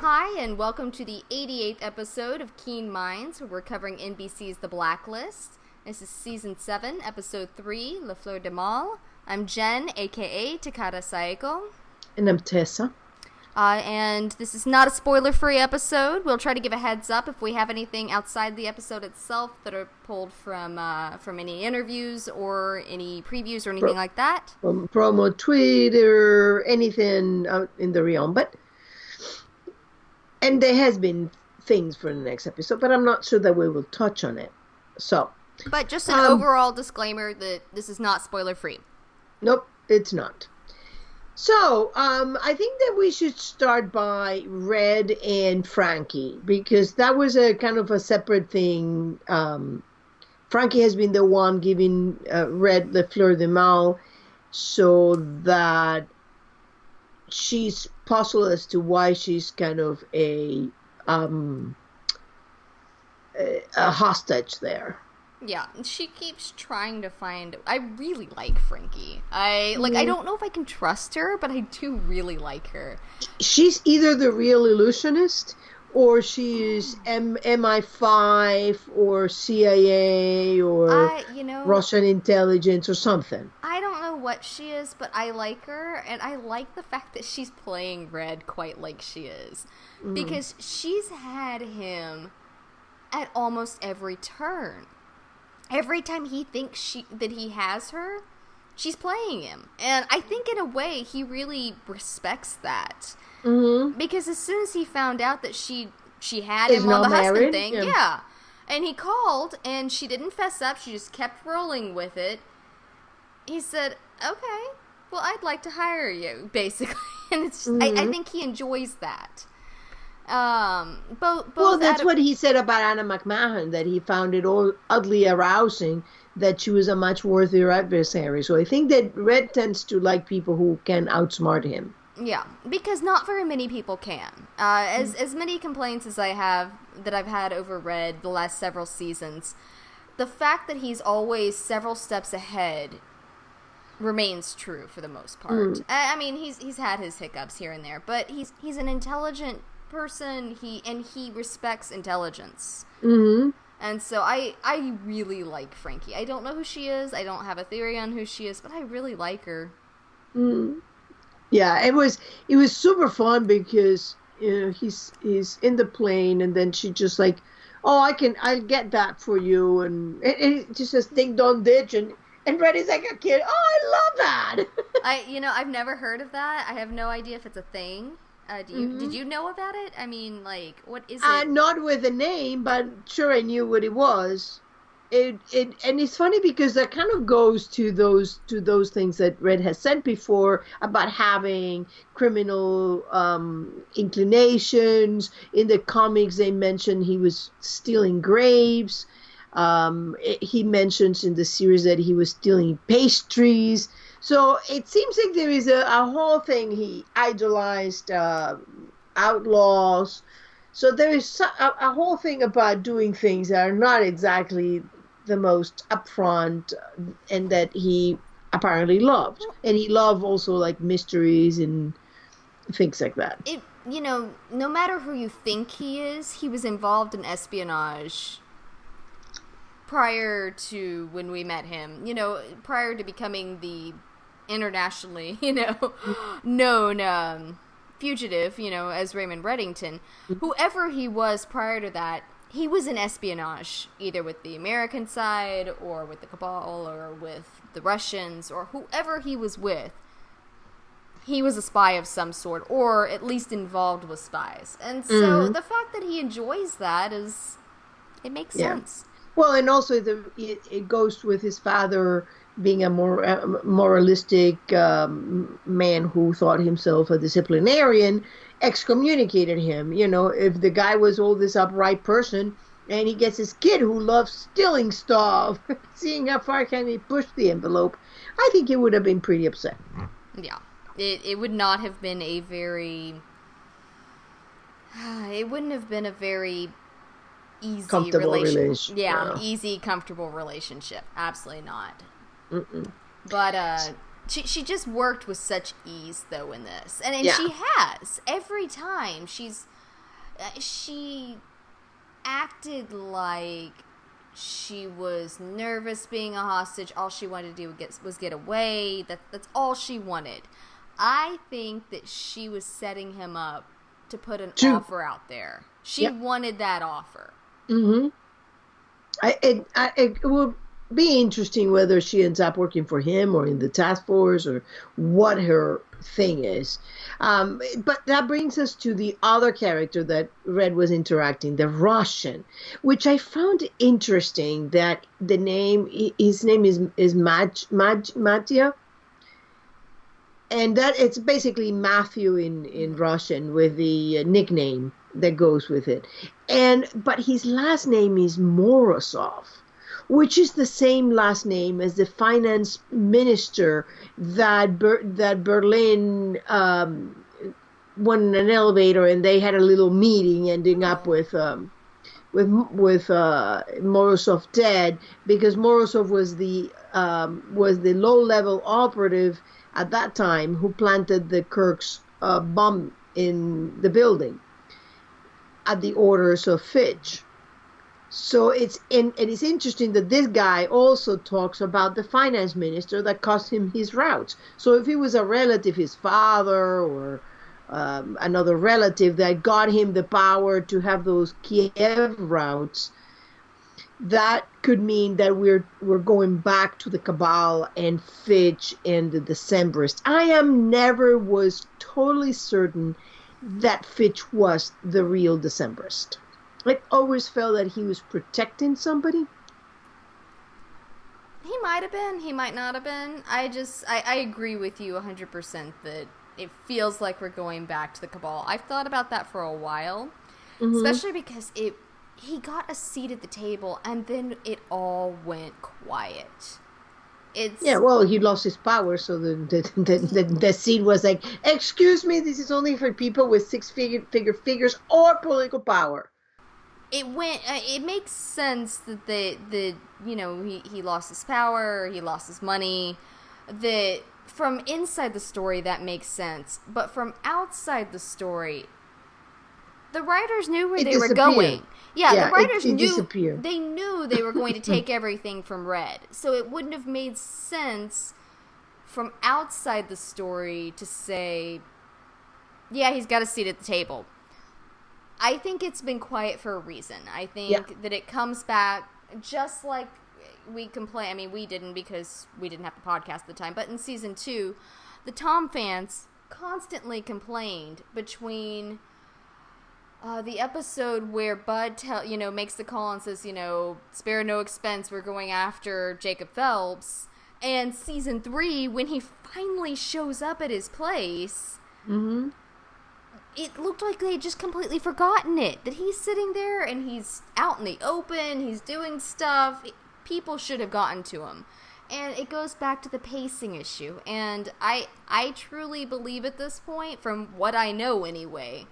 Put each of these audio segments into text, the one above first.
Hi, and welcome to the 88th episode of Keen Minds, where we're covering NBC's The Blacklist. This is Season 7, Episode 3, Le Fleur de Mal. I'm Jen, a.k.a. Takara Saeko. And I'm Tessa. And this is not a spoiler-free episode. We'll try to give a heads up if we have anything outside the episode itself that are pulled from any interviews or any previews or anything like that. From promo, Twitter, anything out in the realm. And there has been things for the next episode, but I'm not sure that we will touch on it. But just an overall disclaimer that this is not spoiler-free. Nope, it's not. So, I think that we should start by Red and Frankie, because that was a kind of a separate thing. Frankie has been the one giving Red the Fleur de Mal, so that she's puzzled as to why she's kind of a hostage there. Yeah, she keeps trying to find... I really like Frankie. I don't know if I can trust her, but I do really like her. She's either the real illusionist, or she's MI5, or CIA, or Russian intelligence, or something. I don't know what she is, but I like her, and I like the fact that she's playing Red quite like she is. Because she's had him at almost every turn. Every time he thinks that he has her, she's playing him. And I think in a way he really respects that. Mm-hmm. Because as soon as he found out that she had him on the husband thing, yeah. And he called and she didn't fess up, she just kept rolling with it. He said, okay, well, I'd like to hire you, basically. And it's just, I think he enjoys that. Well, that's what he said about Anna McMahon, that he found it all oddly arousing that she was a much worthier adversary. So I think that Red tends to like people who can outsmart him. Yeah, because not very many people can. As many complaints as I've had over Red the last several seasons, the fact that he's always several steps ahead remains true for the most part. I mean, he's had his hiccups here and there, but he's an intelligent person. He respects intelligence. Mm-hmm. And so I really like Frankie. I don't know who she is. I don't have a theory on who she is, but I really like her. Mm. Yeah, it was super fun because he's in the plane and then she just like, oh, I'll get that for you, and it just says ding dong ditch, and Red is like a kid. Oh, I love that. I've never heard of that. I have no idea if it's a thing. Did you know about it? I mean, like, what is it? Not with a name, but sure, I knew what it was. And it's funny because that kind of goes to those things that Red has said before about having criminal inclinations. In the comics, they mentioned he was stealing grapes. He mentions in the series that he was stealing pastries. So it seems like there is a whole thing. He idolized outlaws. So there is a whole thing about doing things that are not exactly the most upfront, and that he apparently loved. And he loved also like mysteries and things like that. No matter who you think he is, he was involved in espionage prior to when we met him. Prior to becoming the internationally, known fugitive, as Raymond Reddington. Whoever he was prior to that, he was in espionage, either with the American side or with the Cabal or with the Russians or whoever he was with. He was a spy of some sort, or at least involved with spies. And so the fact that he enjoys that it makes sense. Well, and also it goes with his father being a more moralistic man who thought himself a disciplinarian, excommunicated him. If the guy was all this upright person and he gets his kid who loves stealing stuff, seeing how far can he push the envelope, I think he would have been pretty upset. Yeah. It would not have been a very... It wouldn't have been a very easy comfortable relationship. Yeah, easy, comfortable relationship. Absolutely not. Mm-mm. But she just worked with such ease, though, in this. And she has. Every time she's she acted like she was nervous being a hostage. All she wanted to do was get away. That's all she wanted. I think that she was setting him up to put an offer out there. She wanted that offer. Mm-hmm. It will be interesting whether she ends up working for him or in the task force or what her thing is. But that brings us to the other character that Red was interacting, the Russian, which I found interesting that his name is Matya. And that it's basically Matthew in Russian with the nickname that goes with it. But his last name is Morozov, which is the same last name as the finance minister that Berlin went in an elevator and they had a little meeting, ending up with Morozov dead, because Morozov was the low level operative at that time who planted the Kirk's bomb in the building at the orders of Fitch. So it's interesting that this guy also talks about the finance minister that cost him his routes. So if he was a relative, his father or another relative that got him the power to have those Kiev routes, that could mean that we're going back to the Cabal and Fitch and the Decembrists. I never was totally certain that Fitch was the real Decembrist. I always felt that he was protecting somebody. He might have been. He might not have been. I agree with you 100% that it feels like we're going back to the Cabal. I've thought about that for a while, especially because he got a seat at the table and then it all went quiet. Well, he lost his power, so the seat was like, excuse me, this is only for people with figures or political power. It makes sense that he lost his power, he lost his money, that from inside the story that makes sense, but from outside the story, the writers knew where they were going. Yeah, the writers knew they were going to take everything from Red. So it wouldn't have made sense from outside the story to say, yeah, he's got a seat at the table. I think it's been quiet for a reason. I think that it comes back just like we complain. I mean, we didn't because we didn't have the podcast at the time. But in season 2, the Tom fans constantly complained between the episode where Bud makes the call and says, spare no expense, we're going after Jacob Phelps, and season 3 when he finally shows up at his place. Mm-hmm. It looked like they had just completely forgotten it. That he's sitting there and he's out in the open, he's doing stuff. People should have gotten to him. And it goes back to the pacing issue. And I truly believe at this point, from what I know anyway,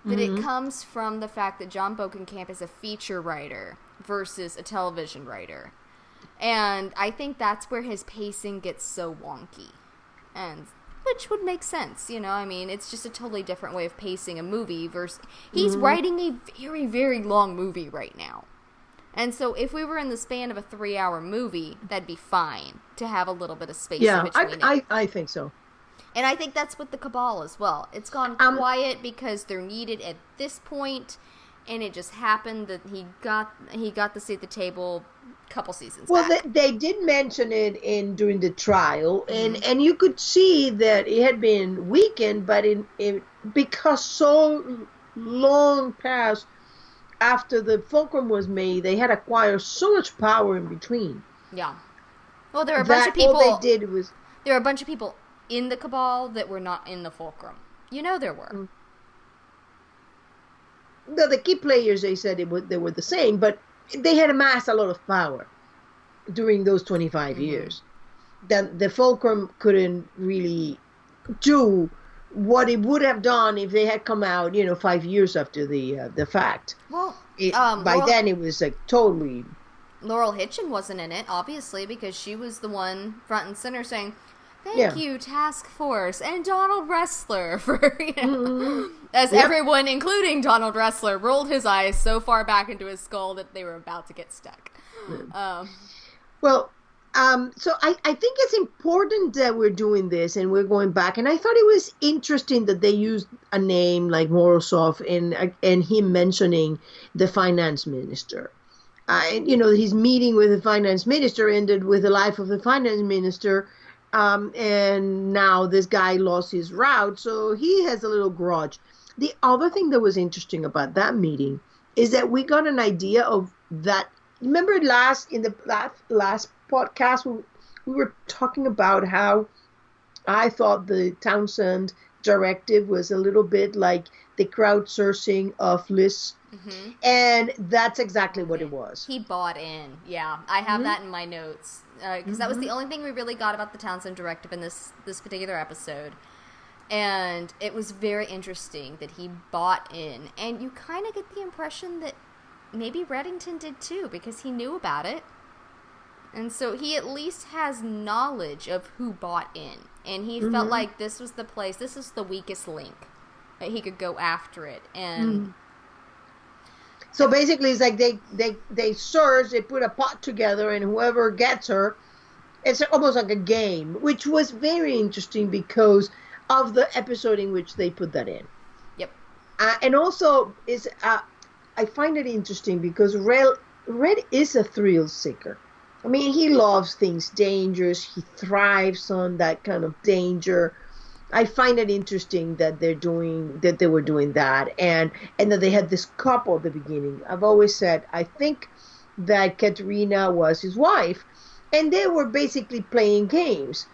that it comes from the fact that John Bokenkamp is a feature writer versus a television writer. And I think that's where his pacing gets so wonky. And which would make sense, I mean, it's just a totally different way of pacing a movie versus... He's writing a very, very long movie right now. And so if we were in the span of a 3-hour movie, that'd be fine to have a little bit of space in between it. I think so. And I think that's with the Cabal as well. It's gone quiet because they're needed at this point, and it just happened that he got the seat at the table a couple seasons back. Well, they did mention it during the trial, and you could see that it had been weakened, but because so long passed after the fulcrum was made, they had acquired so much power in between. Yeah. Well, there were a bunch of people... All they did was... There were a bunch of people in the Cabal that were not in the fulcrum. There were. The key players, they said they were the same, but they had amassed a lot of power during those 25 years. Then the fulcrum couldn't really do what it would have done if they had come out, 5 years after the fact. Well, then it was like totally... Laurel Hitchin wasn't in it, obviously, because she was the one front and center saying, Thank you, Task Force, and Donald Wrestler for, as everyone, including Donald Wrestler, rolled his eyes so far back into his skull that they were about to get stuck. Well, so I think it's important that we're doing this and we're going back. And I thought it was interesting that they used a name like Morozov and him mentioning the finance minister. His meeting with the finance minister ended with the life of the finance minister. And now this guy lost his route, so he has a little grudge. The other thing that was interesting about that meeting is that we got an idea of that. Remember in the last podcast, we were talking about how I thought the Townsend directive was a little bit like the crowdsourcing of lists. Mm-hmm. And that's exactly what it was. He bought in. Yeah, I have that in my notes. Because that was the only thing we really got about the Townsend directive in this particular episode. And it was very interesting that he bought in. And you kind of get the impression that maybe Reddington did too, because he knew about it. And so he at least has knowledge of who bought in. And he felt like this was the place, this is the weakest link. That he could go after it. And... So basically, it's like they search, they put a pot together, and whoever gets her, it's almost like a game, which was very interesting because of the episode in which they put that in. Yep. And also, I find it interesting because Red is a thrill seeker. I mean, he loves things dangerous. He thrives on that kind of danger. I find it interesting that they were doing that, and that they had this couple at the beginning. I've always said I think that Katerina was his wife, and they were basically playing games,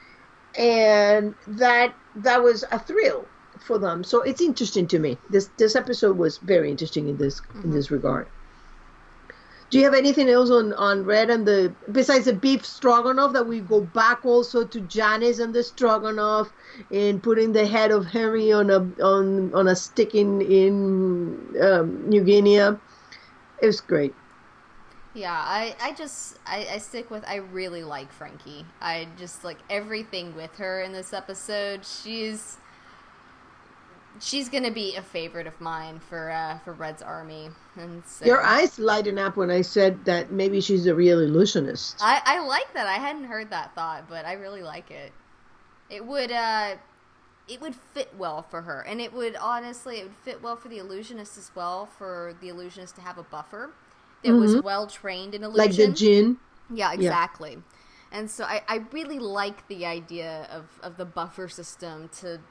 and that was a thrill for them. So it's interesting to me. This episode was very interesting in this regard. Do you have anything else on Red and besides the beef stroganoff, that we go back also to Janice and the stroganoff and putting the head of Henry on a stick in New Guinea? It was great. Yeah, I stick with, I really like Frankie. I just like everything with her in this episode. She's gonna be a favorite of mine for Red's army. And so, your eyes lighting up when I said that maybe she's a real illusionist. I like that. I hadn't heard that thought, but I really like it. It would fit well for her, and it would fit well for the illusionist as well. For the illusionist to have a buffer that was well trained in illusion, like the Jinn. Yeah, exactly. Yeah. And so I really like the idea of the buffer system to.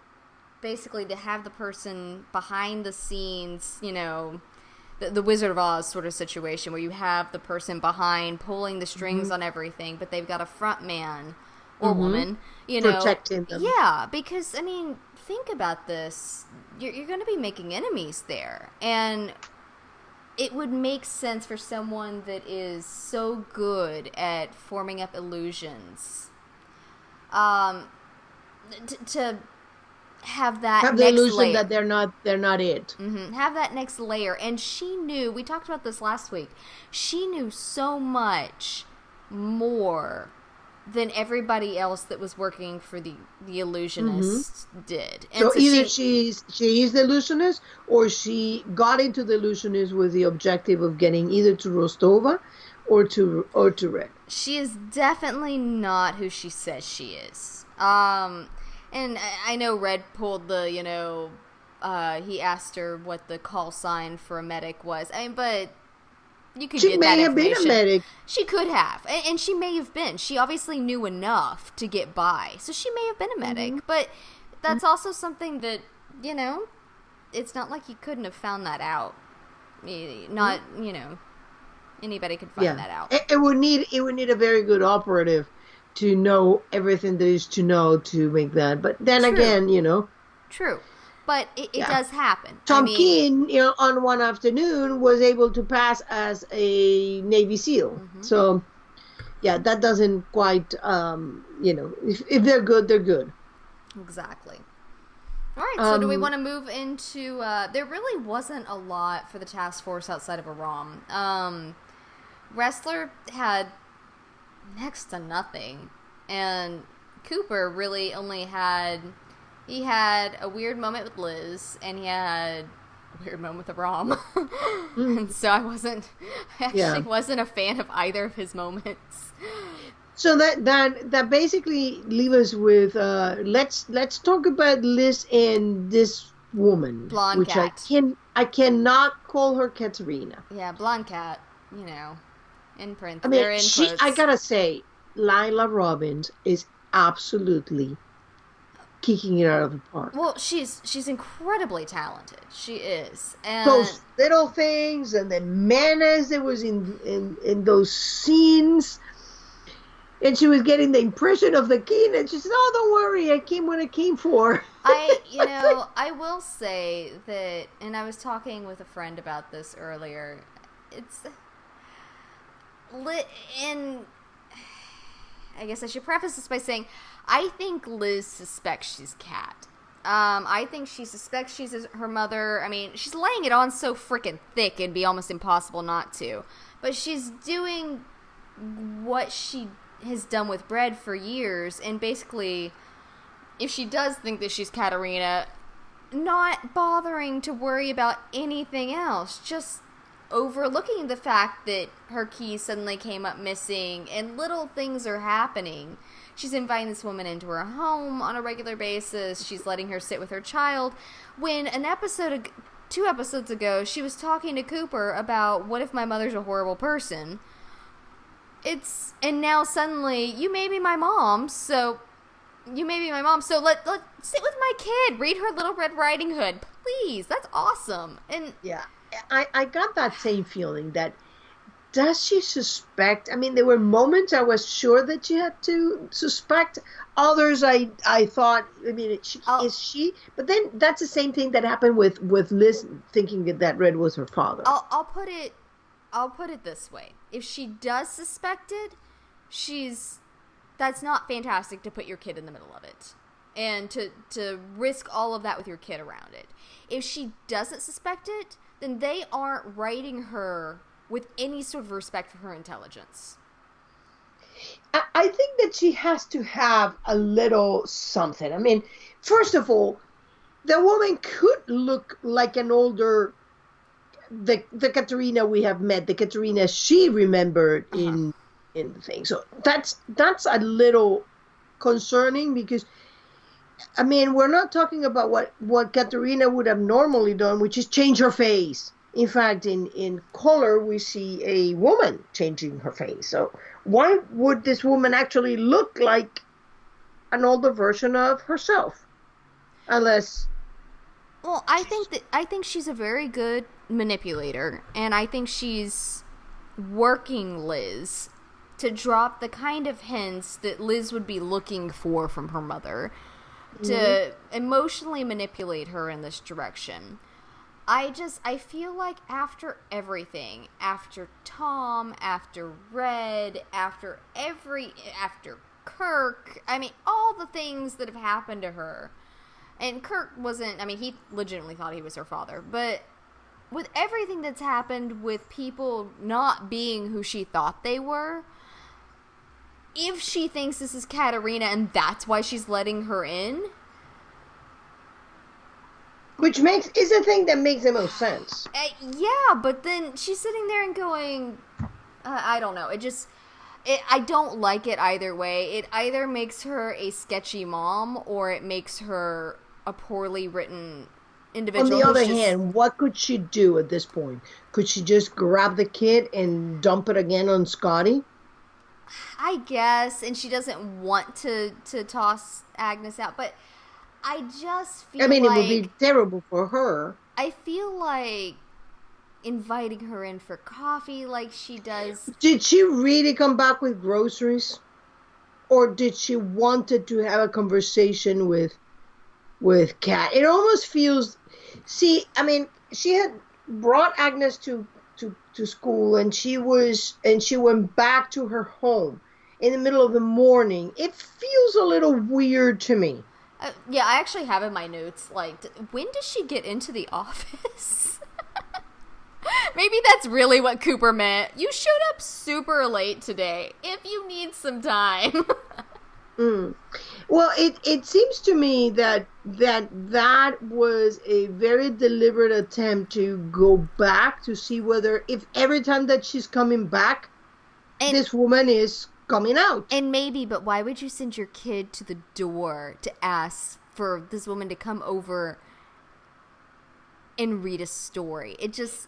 Basically, to have the person behind the scenes, the Wizard of Oz sort of situation where you have the person behind pulling the strings on everything, but they've got a front man or woman, protecting them. Yeah, because, I mean, think about this. You're going to be making enemies there. And it would make sense for someone that is so good at forming up illusions to have that the next illusion layer. That they're not it. Have that next layer. And she knew, we talked about this last week, she knew so much more than everybody else that was working for the illusionists did. And so either she is the illusionist, or she got into the illusionist with the objective of getting either to Rostova or to Red. She is definitely not who she says she is. And I know Red pulled the, he asked her what the call sign for a medic was. I mean, but you could get that information. She may have been a medic. She could have. And she may have been. She obviously knew enough to get by. So she may have been a medic. But that's also something that, it's not like you couldn't have found that out. Not, anybody could find that out. It would need a very good operative to know everything there is to know to make that. But then again, True. But it does happen. Tom Keane, on one afternoon was able to pass as a Navy SEAL. So, that doesn't quite, if they're good, they're good. Exactly. All right, so do we want to move into... there really wasn't a lot for the task force outside of Aram. Wrestler had next to nothing, and Cooper really only had... He had a weird moment with Liz, and he had a weird moment with Rom. And so I actually wasn't a fan of either of his moments. So that basically leaves us with let's talk about Liz and this woman, Blonde which cat. I cannot call her Katerina. Yeah, blonde cat. You know, in print. I mean, They're in quotes. I gotta say, Lila Robbins is absolutely kicking it out of the park. Well, she's incredibly talented. She is, and those little things and the menace that was in those scenes. And she was getting the impression of the king, and she said, "Oh, don't worry, I came when I came for." I will say that, and I was talking with a friend about this earlier. And I guess I should preface this by saying, I think Liz suspects she's Kat. I think she suspects she's her mother. I mean, she's laying it on so freaking thick it'd be almost impossible not to. But she's doing what she has done with Bread for years, and basically, if she does think that she's Katerina, not bothering to worry about anything else, just overlooking the fact that her keys suddenly came up missing, and little things are happening. She's inviting this woman into her home on a regular basis. She's letting her sit with her child. When two episodes ago, she was talking to Cooper about, what if my mother's a horrible person? And now suddenly, you may be my mom, so let sit with my kid, read her Little Red Riding Hood, please, that's awesome. And yeah, I got that same feeling that, does she suspect? I mean, there were moments I was sure that she had to suspect. Others I thought, I mean, is she? But then that's the same thing that happened with Liz thinking that Red was her father. I'll put it this way. If she does suspect it, that's not fantastic to put your kid in the middle of it. And to risk all of that with your kid around it. If she doesn't suspect it, then they aren't writing her with any sort of respect for her intelligence. I think that she has to have a little something. I mean, first of all, the woman could look like an older... The Katerina we have met, the Katerina she remembered in the thing. So that's a little concerning, because, I mean, we're not talking about what Katerina would have normally done, which is change her face. In fact, in Color, we see a woman changing her face. So why would this woman actually look like an older version of herself? Unless... Well, I think she's a very good manipulator, and I think she's working Liz to drop the kind of hints that Liz would be looking for from her mother, to emotionally manipulate her in this direction. I feel like after everything, after Tom, after Red, after Kirk, I mean, all the things that have happened to her, and Kirk wasn't, I mean, he legitimately thought he was her father, but with everything that's happened with people not being who she thought they were, if she thinks this is Katerina and that's why she's letting her in... Which is the thing that makes the most sense. Yeah, but then she's sitting there and going, I don't know, I don't like it either way. It either makes her a sketchy mom, or it makes her a poorly written individual. On the other hand, what could she do at this point? Could she just grab the kid and dump it again on Scotty? I guess, and she doesn't want to toss Agnes out, but I just feel like... I mean, it would be terrible for her. I feel like inviting her in for coffee like she does... Did she really come back with groceries? Or did she wanted to have a conversation with Kat? It almost feels... See, I mean, she had brought Agnes to school, and she went back to her home in the middle of the morning. It feels a little weird to me. Yeah, I actually have in my notes, like, when does she get into the office? Maybe that's really what Cooper meant. You showed up super late today. If you need some time. Well, it seems to me that was a very deliberate attempt to go back to see whether if every time that she's coming back, And this woman is coming out. and maybe, but why would you send your kid to the door to ask for this woman to come over and read a story? It just,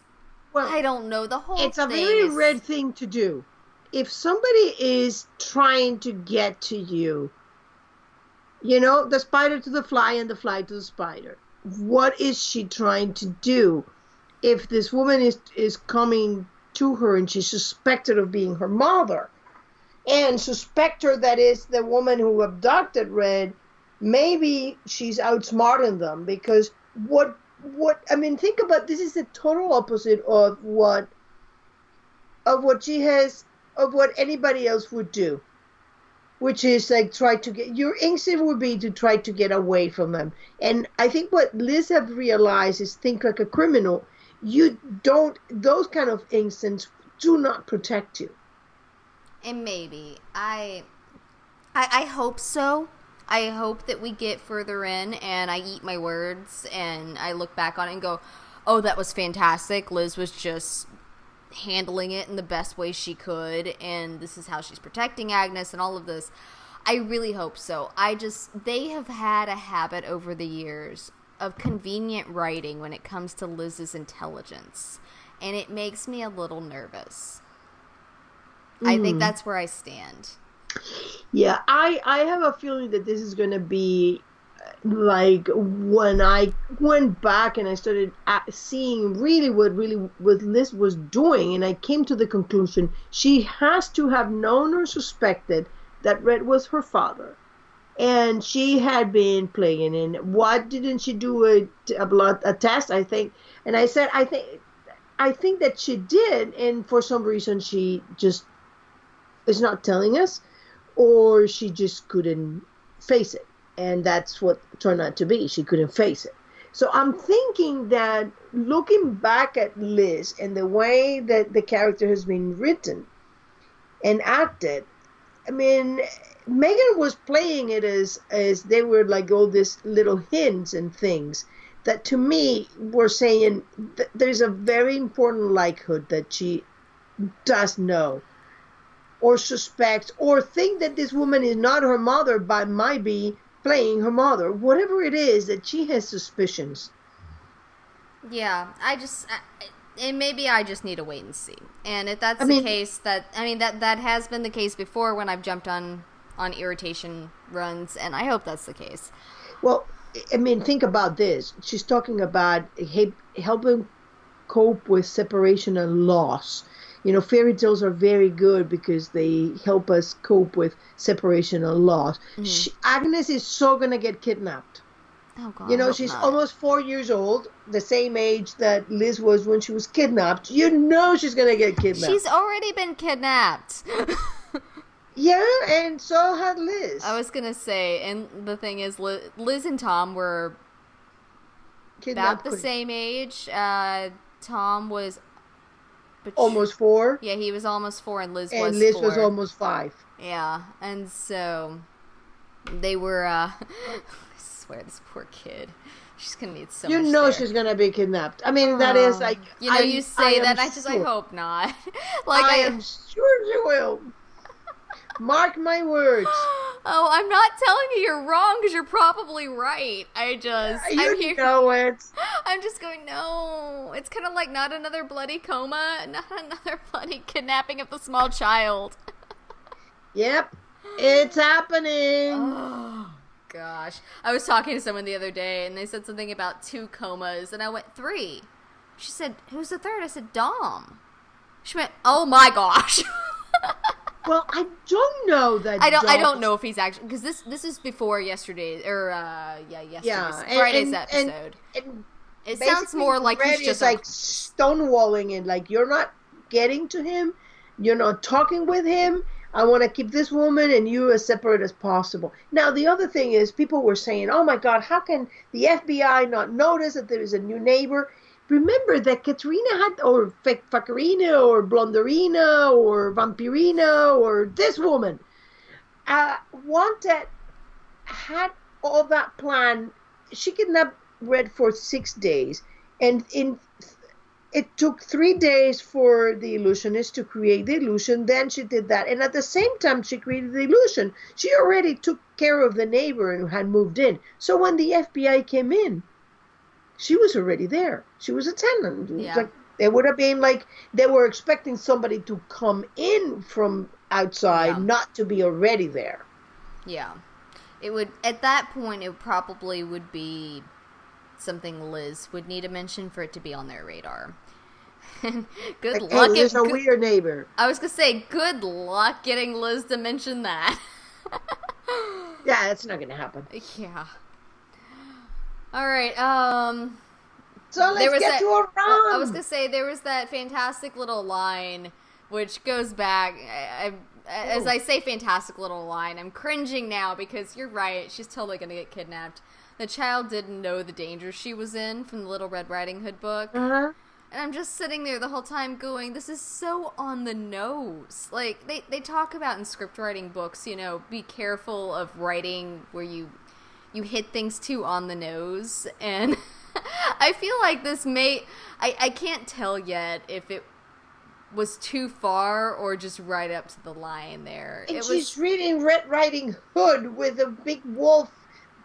Well, I don't know. The whole it's a thing very is, red thing to do. If somebody is trying to get to you, you know, the spider to the fly and the fly to the spider. What is she trying to do? If this woman is coming to her and she's suspected of being her mother, and suspect her that is the woman who abducted Red, maybe she's outsmarting them because I mean, think about this is the total opposite of what she has of what anybody else would do, which is like try to get your instinct would be to try to get away from them. And I think what Liz have realized is think like a criminal. You don't those kind of instincts do not protect you. and maybe I hope so. I hope that we get further in and I eat my words and I look back on it and go, oh, that was fantastic. Liz was just handling it in the best way she could, and this is how she's protecting Agnes and all of this. I really hope so. They have had a habit over the years of convenient writing when it comes to Liz's intelligence, and it makes me a little nervous. I think that's where I stand. Yeah, I have a feeling that this is going to be like when I went back and I started seeing really what Liz was doing, and I came to the conclusion she has to have known or suspected that Red was her father, and she had been playing. And why didn't she do a test? I think, and I said I think that she did, and for some reason she just is not telling us, or she just couldn't face it. And that's what turned out to be. She couldn't face it. So I'm thinking that looking back at Liz and the way that the character has been written and acted, I mean, Megan was playing it as they were like all these little hints and things that to me were saying there's a very important likelihood that she does know or suspects or think that this woman is not her mother but might be playing her mother. Whatever it is, that she has suspicions. Yeah, and maybe I just need to wait and see. And if that's the case, that has been the case before when I've jumped on irritation runs, and I hope that's the case. Well, I mean, think about this. She's talking about helping cope with separation and loss. You know, fairy tales are very good because they help us cope with separation and loss. Mm-hmm. Agnes is so going to get kidnapped. Oh, God. You know, she's almost 4 years old, the same age that Liz was when she was kidnapped. You know she's going to get kidnapped. She's already been kidnapped. Yeah, and so had Liz. I was going to say, and the thing is, Liz and Tom were about the same age. Tom was almost 4. Yeah, he was almost 4, and Liz was 4. Was almost 5. Yeah, and so they were. I swear, this poor kid. She's gonna need so much. You know she's gonna be kidnapped. I mean, that is like. You know, you say that. I hope not. Like I am sure she will. Mark my words. Oh, I'm not telling you you're wrong because you're probably right. You know it. I'm just going, no. It's kind of like not another bloody coma, not another bloody kidnapping of the small child. Yep, it's happening. Oh, gosh. I was talking to someone the other day, and they said something about 2 comas, and I went, 3. She said, who's the third? I said, Dom. She went, oh my gosh. Well, I don't know that. I don't know if he's actually, because this is before yesterday Friday's episode. And it sounds more like he's just like stonewalling it. Like, you're not getting to him, you're not talking with him. I want to keep this woman and you as separate as possible. Now, the other thing is, people were saying, "Oh my God, how can the FBI not notice that there is a new neighbor?" Remember that Katrina had, or Fakarina, or Blonderina, or Vampirina, or this woman wanted had all that plan. She kidnapped Red for 6 days, and it took 3 days for the illusionist to create the illusion. Then she did that, and at the same time she created the illusion, she already took care of the neighbor and had moved in. So when the FBI came in, she was already there. She was a tenant. Yeah. Like, it would have been like they were expecting somebody to come in from outside, not to be already there. Yeah. It would, at that point, it probably would be something Liz would need to mention for it to be on their radar. Good luck. Hey, Liz, a weird neighbor. I was going to say, good luck getting Liz to mention that. Yeah, that's not going to happen. Yeah. All right, so let's get to a rom. I was going to say, there was that fantastic little line, which goes back, as I say fantastic little line, I'm cringing now because you're right, she's totally going to get kidnapped. The child didn't know the danger she was in from the Little Red Riding Hood book. Uh-huh. And I'm just sitting there the whole time going, this is so on the nose. Like, they talk about in script writing books, you know, be careful of writing where you hit things too on the nose. And I feel like this I can't tell yet if it was too far or just right up to the line there. And she's reading Red Riding Hood with a big wolf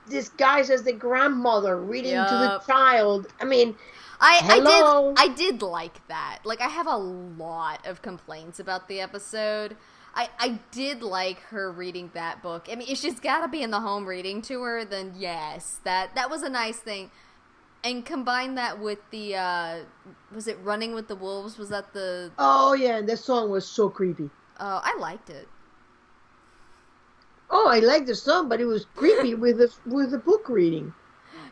disguised as the grandmother reading to the child. I mean, I did like that. Like, I have a lot of complaints about the episode. I did like her reading that book. I mean, if she's got to be in the home reading to her, then yes, that was a nice thing. And combine that with the, was it Running with the Wolves? Was that the... Oh, yeah, and that song was so creepy. Oh, I liked it. Oh, I liked the song, but it was creepy with the book reading.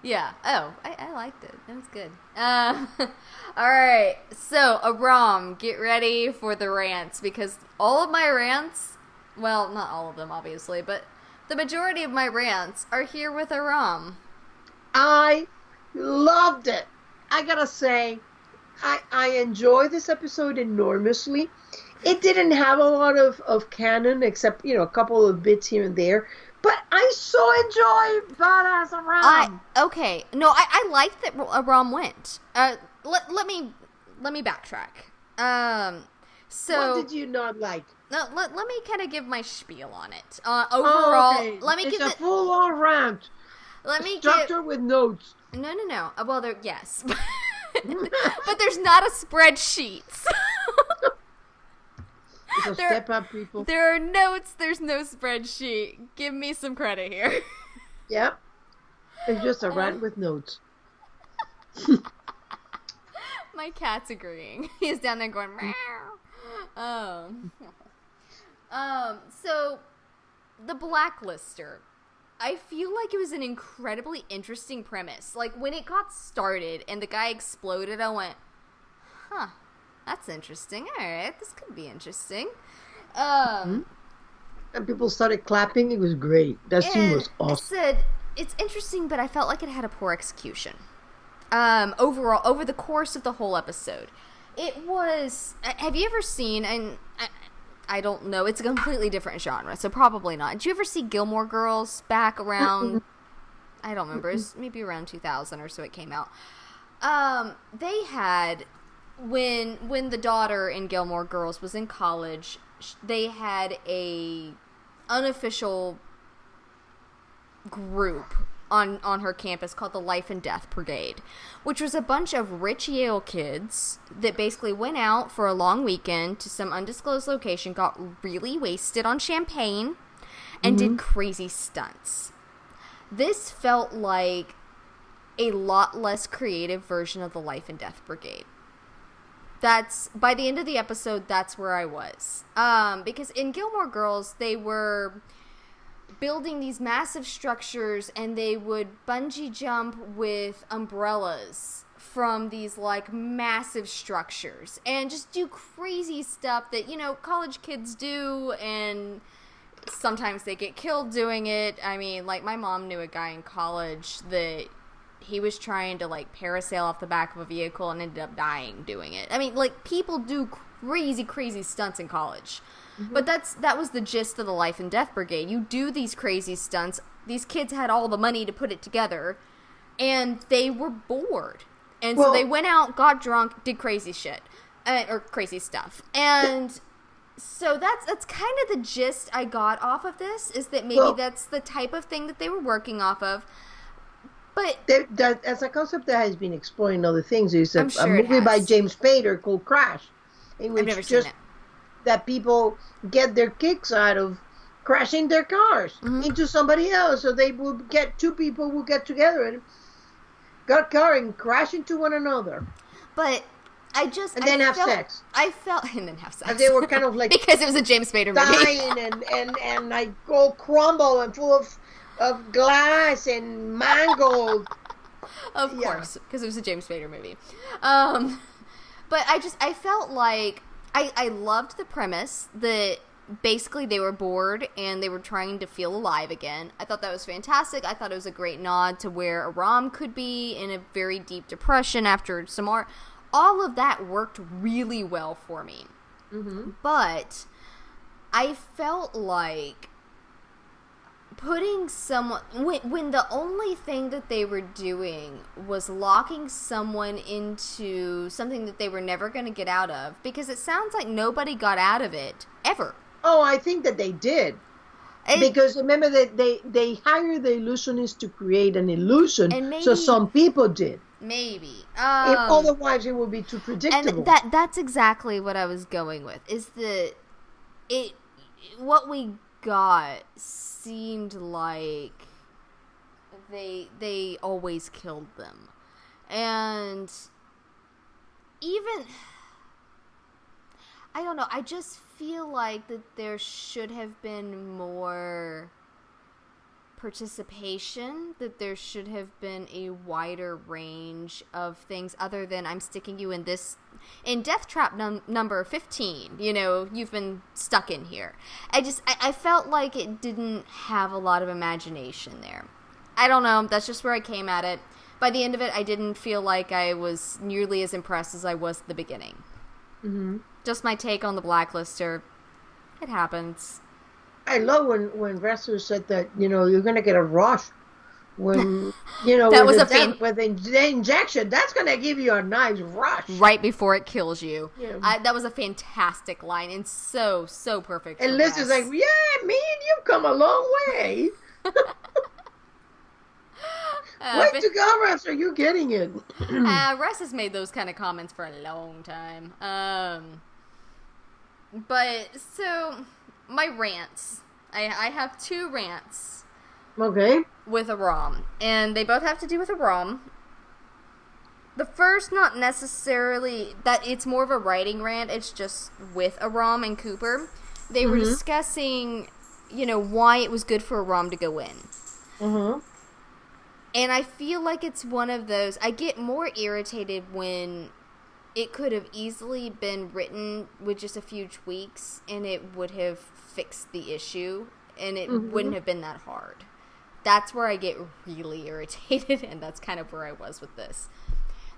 Yeah. Oh, I liked it. That was good. All right. So, Aram, get ready for the rants, because all of my rants, well, not all of them, obviously, but the majority of my rants are here with Aram. I loved it. I gotta say, I enjoyed this episode enormously. It didn't have a lot of canon, except, you know, a couple of bits here and there. But I so enjoyed Badass Aram. Okay. No, I liked that Aram went. Let me backtrack. So what did you not like? Let me kind of give my spiel on it. Overall, okay. Let me it's give a full-on rant. Let me structure with notes. No. Well, yes, but there's not a spreadsheet. So step up, people. There are notes. There's no spreadsheet. Give me some credit here. Yep. It's just a rant with notes. My cat's agreeing. He's down there going meow. So the Blacklister. I feel like it was an incredibly interesting premise. Like, when it got started and the guy exploded, I went, huh. That's interesting. All right, this could be interesting. And people started clapping. It was great. That scene was awesome. I said, it's interesting, but I felt like it had a poor execution. Overall, over the course of the whole episode. It was... Have you ever seen... And I don't know. It's a completely different genre, so probably not. Did you ever see Gilmore Girls back around... I don't remember. It was maybe around 2000 or so it came out. They had... When the daughter in Gilmore Girls was in college, they had a unofficial group on her campus called the Life and Death Brigade, which was a bunch of rich Yale kids that basically went out for a long weekend to some undisclosed location, got really wasted on champagne, and did crazy stunts. This felt like a lot less creative version of the Life and Death Brigade. That's, by the end of the episode, that's where I was. Because in Gilmore Girls, they were building these massive structures, and they would bungee jump with umbrellas from these, like, massive structures, and just do crazy stuff that, you know, college kids do, and sometimes they get killed doing it. I mean, like, my mom knew a guy in college that... he was trying to, like, parasail off the back of a vehicle and ended up dying doing it. I mean, like, people do crazy stunts in college. But that was the gist of the Life and Death Brigade. You do these crazy stunts these kids had all the money to put it together, and they were bored. And so they went out, got drunk, did crazy shit. Or crazy stuff. And so that's kind of the gist I got off of this, is that maybe that's the type of thing that they were working off of. But as a concept that has been explored in other things, is a sure movie by James Spader called Crash, in which I've never seen it. That people get their kicks out of crashing their cars into somebody else, so they will get two people will get together and got a car and crash into one another. But and then have sex. And then have sex. And they were kind of like because it was a James Spader movie. Dying and like all crumble and full of glass and mangled. Of course, because it was a James Spader movie. But I felt like I loved the premise that basically they were bored and they were trying to feel alive again. I thought that was fantastic. I thought it was a great nod to where Aram could be in a very deep depression after Samar. All of that worked really well for me. Mm-hmm. But I felt like putting someone, when the only thing that they were doing was locking someone into something that they were never going to get out of, because it sounds like nobody got out of it ever. Oh, I think that they did. Because remember that they hired the illusionist to create an illusion, so some people did. Maybe. Otherwise, it would be too predictable. And that's exactly what I was going with, is that what we got seemed like they always killed them. And even, I don't know, I just feel like that there should have been more participation, that there should have been a wider range of things other than I'm sticking you in Death Trap number 15, you've been stuck in here. I felt like it didn't have a lot of imagination there. I don't know, that's just where I came at it. By the end of it, I didn't feel like I was nearly as impressed as I was at the beginning. Mm-hmm. Just my take on the Blacklister. It happens. I love when wrestlers said that, you're going to get a rush when, that was with the injection, that's going to give you a nice rush. Right before it kills you. Yeah. That was a fantastic line and so perfect. And Liz is like, yeah, me and you've come a long way. Way to go, Russ, are you getting it? Russ has made those kind of comments for a long time. But, so, my rants. I have 2 rants. Okay. With Aram. And they both have to do with Aram. The first, not necessarily, that it's more of a writing rant, it's just with Aram and Cooper. They were discussing, why it was good for Aram to go in. Mm-hmm. And I feel like it's one of those, I get more irritated when it could have easily been written with just a few tweaks and it would have fixed the issue and it wouldn't have been that hard. That's where I get really irritated, and that's kind of where I was with this.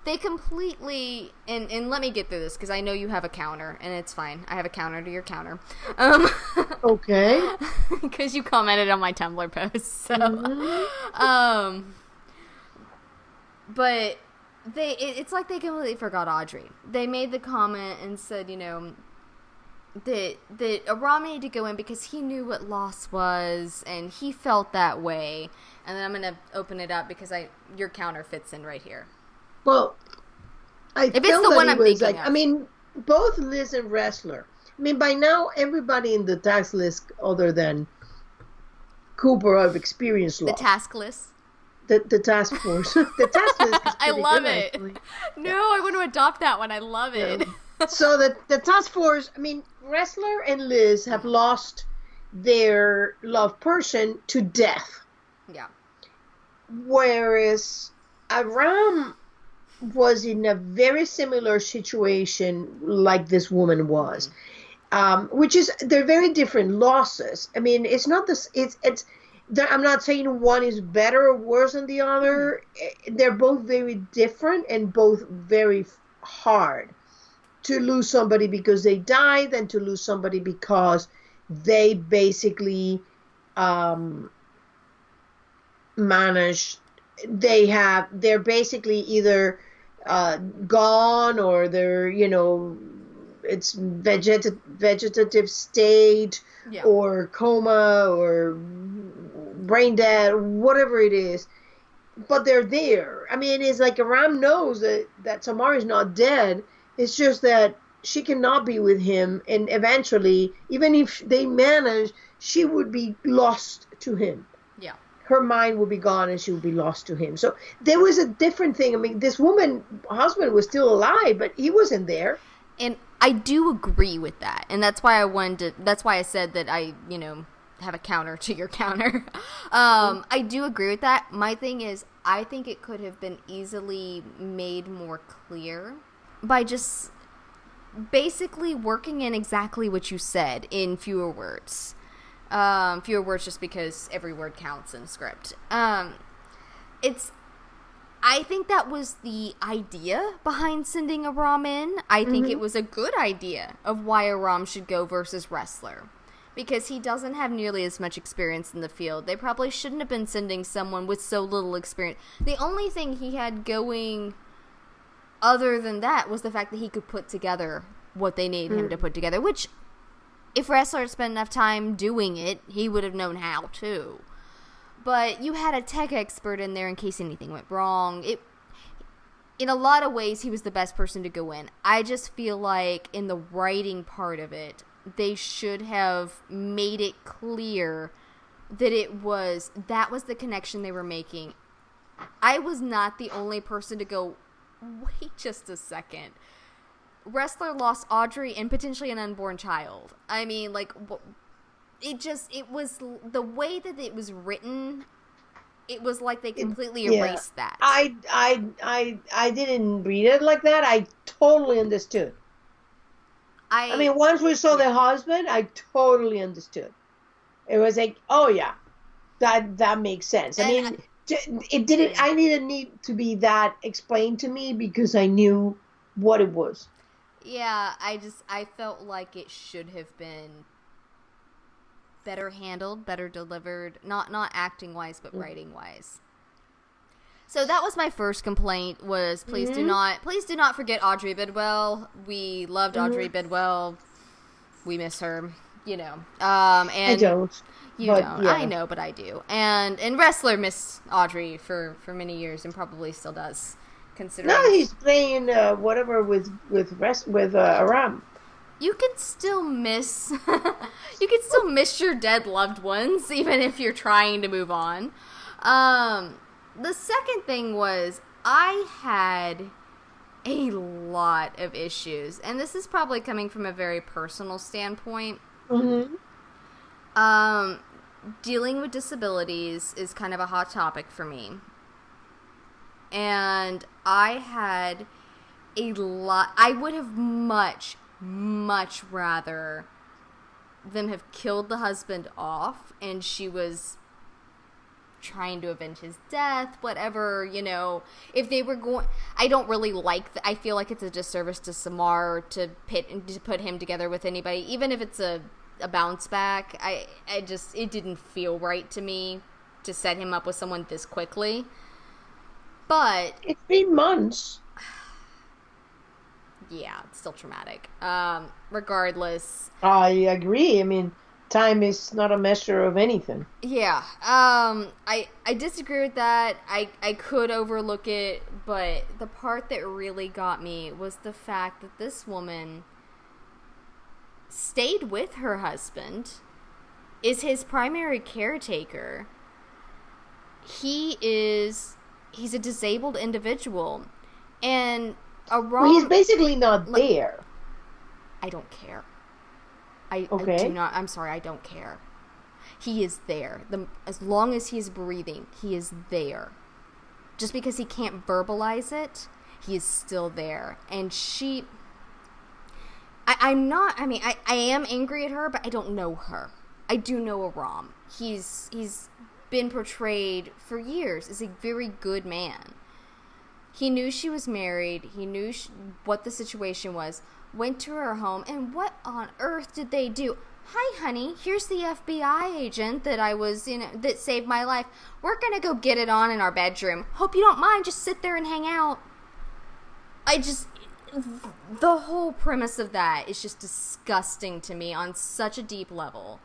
They completely, and let me get through this because I know you have a counter, and it's fine. I have a counter to your counter. Okay. Because you commented on my Tumblr post, so. But it's like they completely forgot Audrey. They made the comment and said, that Aram needed to go in because he knew what loss was, and he felt that way. And then I'm going to open it up because your counter fits in right here. Well, if it's the one I'm thinking of. I mean, both Liz and Wrestler. I mean, by now, everybody in the task list, other than Cooper, have experienced loss. The task list? The task force. The task list is I love good, it. Actually. No, I want to adopt that one. I love it. So the task force, I mean, Wrestler and Liz have lost their loved person to death. Yeah. Whereas Aram was in a very similar situation like this woman was. Which is, they're very different losses. I mean, it's not this, I'm not saying one is better or worse than the other. They're both very different and both very hard. To lose somebody because they died and to lose somebody because they basically manage. They're basically either gone, or they're, it's vegetative state, Yeah. or coma, or brain dead, whatever it is. But they're there. I mean, it's like Aram knows that Tamar is not dead. It's just that she cannot be with him, and eventually, even if they manage, she would be lost to him. Yeah. Her mind would be gone, and she would be lost to him. So there was a different thing. I mean, this husband was still alive, but he wasn't there. And I do agree with that. And that's why that's why I said that I, have a counter to your counter. I do agree with that. My thing is, I think it could have been easily made more clear by just basically working in exactly what you said in fewer words. Fewer words just because every word counts in script. I think that was the idea behind sending Aram in. I think it was a good idea of why Aram should go versus Wrestler. Because he doesn't have nearly as much experience in the field. They probably shouldn't have been sending someone with so little experience. The only thing he had going other than that was the fact that he could put together what they needed him to put together. Which, if Wrestler had spent enough time doing it, he would have known how too. But you had a tech expert in there in case anything went wrong. In a lot of ways, he was the best person to go in. I just feel like in the writing part of it, they should have made it clear that that was the connection they were making. I was not the only person to go, wait just a second. Wrestler lost Audrey and potentially an unborn child. I mean, like, it was the way that it was written. It was like they completely erased that. I didn't read it like that. I totally understood. I mean, once we saw the husband, I totally understood. It was like, oh yeah, that makes sense. I mean, it didn't. I didn't need to be that explained to me because I knew what it was. Yeah, I felt like it should have been better handled, better delivered, not acting wise, but writing wise. So that was my first complaint, was please do not forget Audrey Bidwell. We loved Audrey Bidwell. We miss her, And I don't. You don't. Yeah. I know, but I do. And Wrestler missed Audrey for many years and probably still does. Considering no, he's playing whatever with Aram. You can still miss your dead loved ones, even if you're trying to move on. The second thing was, I had a lot of issues, and this is probably coming from a very personal standpoint. Dealing with disabilities is kind of a hot topic for me. And I had a lot, I would have much rather them have killed the husband off, and she was trying to avenge his death, whatever, if they were going, I don't really I feel like it's a disservice to Samar to put him together with anybody, even if it's a bounce back. It didn't feel right to me to set him up with someone this quickly, but it's been months. Yeah, it's still traumatic. Regardless, I agree. I mean, time is not a measure of anything. Yeah. I disagree with that. I could overlook it, but the part that really got me was the fact that this woman stayed with her husband, is his primary caretaker. He's a disabled individual, and he's basically not there. I don't care. Okay. I do not. I'm sorry, I don't care. He is there. As long as he's breathing, he is there. Just because he can't verbalize it, he is still there. And I'm not. I mean, I am angry at her, but I don't know her. I do know Aram. He's been portrayed for years as a very good man. He knew she was married. He knew what the situation was. Went to her home, and what on earth did they do? hi, honey, here's the FBI agent that I was, that saved my life. We're gonna go get it on in our bedroom. Hope you don't mind, just sit there and hang out. The whole premise of that is just disgusting to me on such a deep level.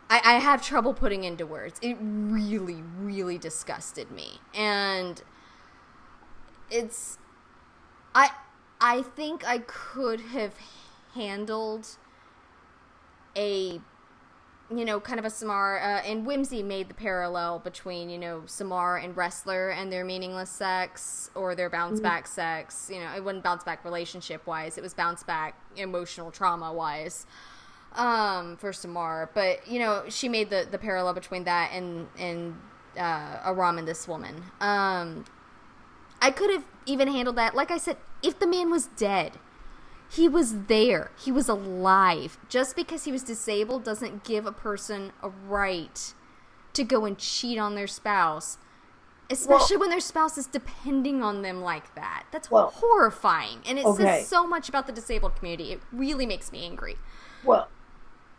I have trouble putting into words. It really, really disgusted me. And I think I could have handled a, kind of a Samar, and Whimsy made the parallel between, Samar and Wrestler and their meaningless sex or their bounce back sex. It wasn't bounce back relationship wise, it was bounce back emotional trauma wise, for Samar. But, she made the parallel between that and Aram and this woman. I could have even handled that, like I said, if the man was dead. He was there. He was alive. Just because he was disabled doesn't give a person a right to go and cheat on their spouse, especially when their spouse is depending on them like that. That's horrifying. And it says so much about the disabled community. It really makes me angry. Well,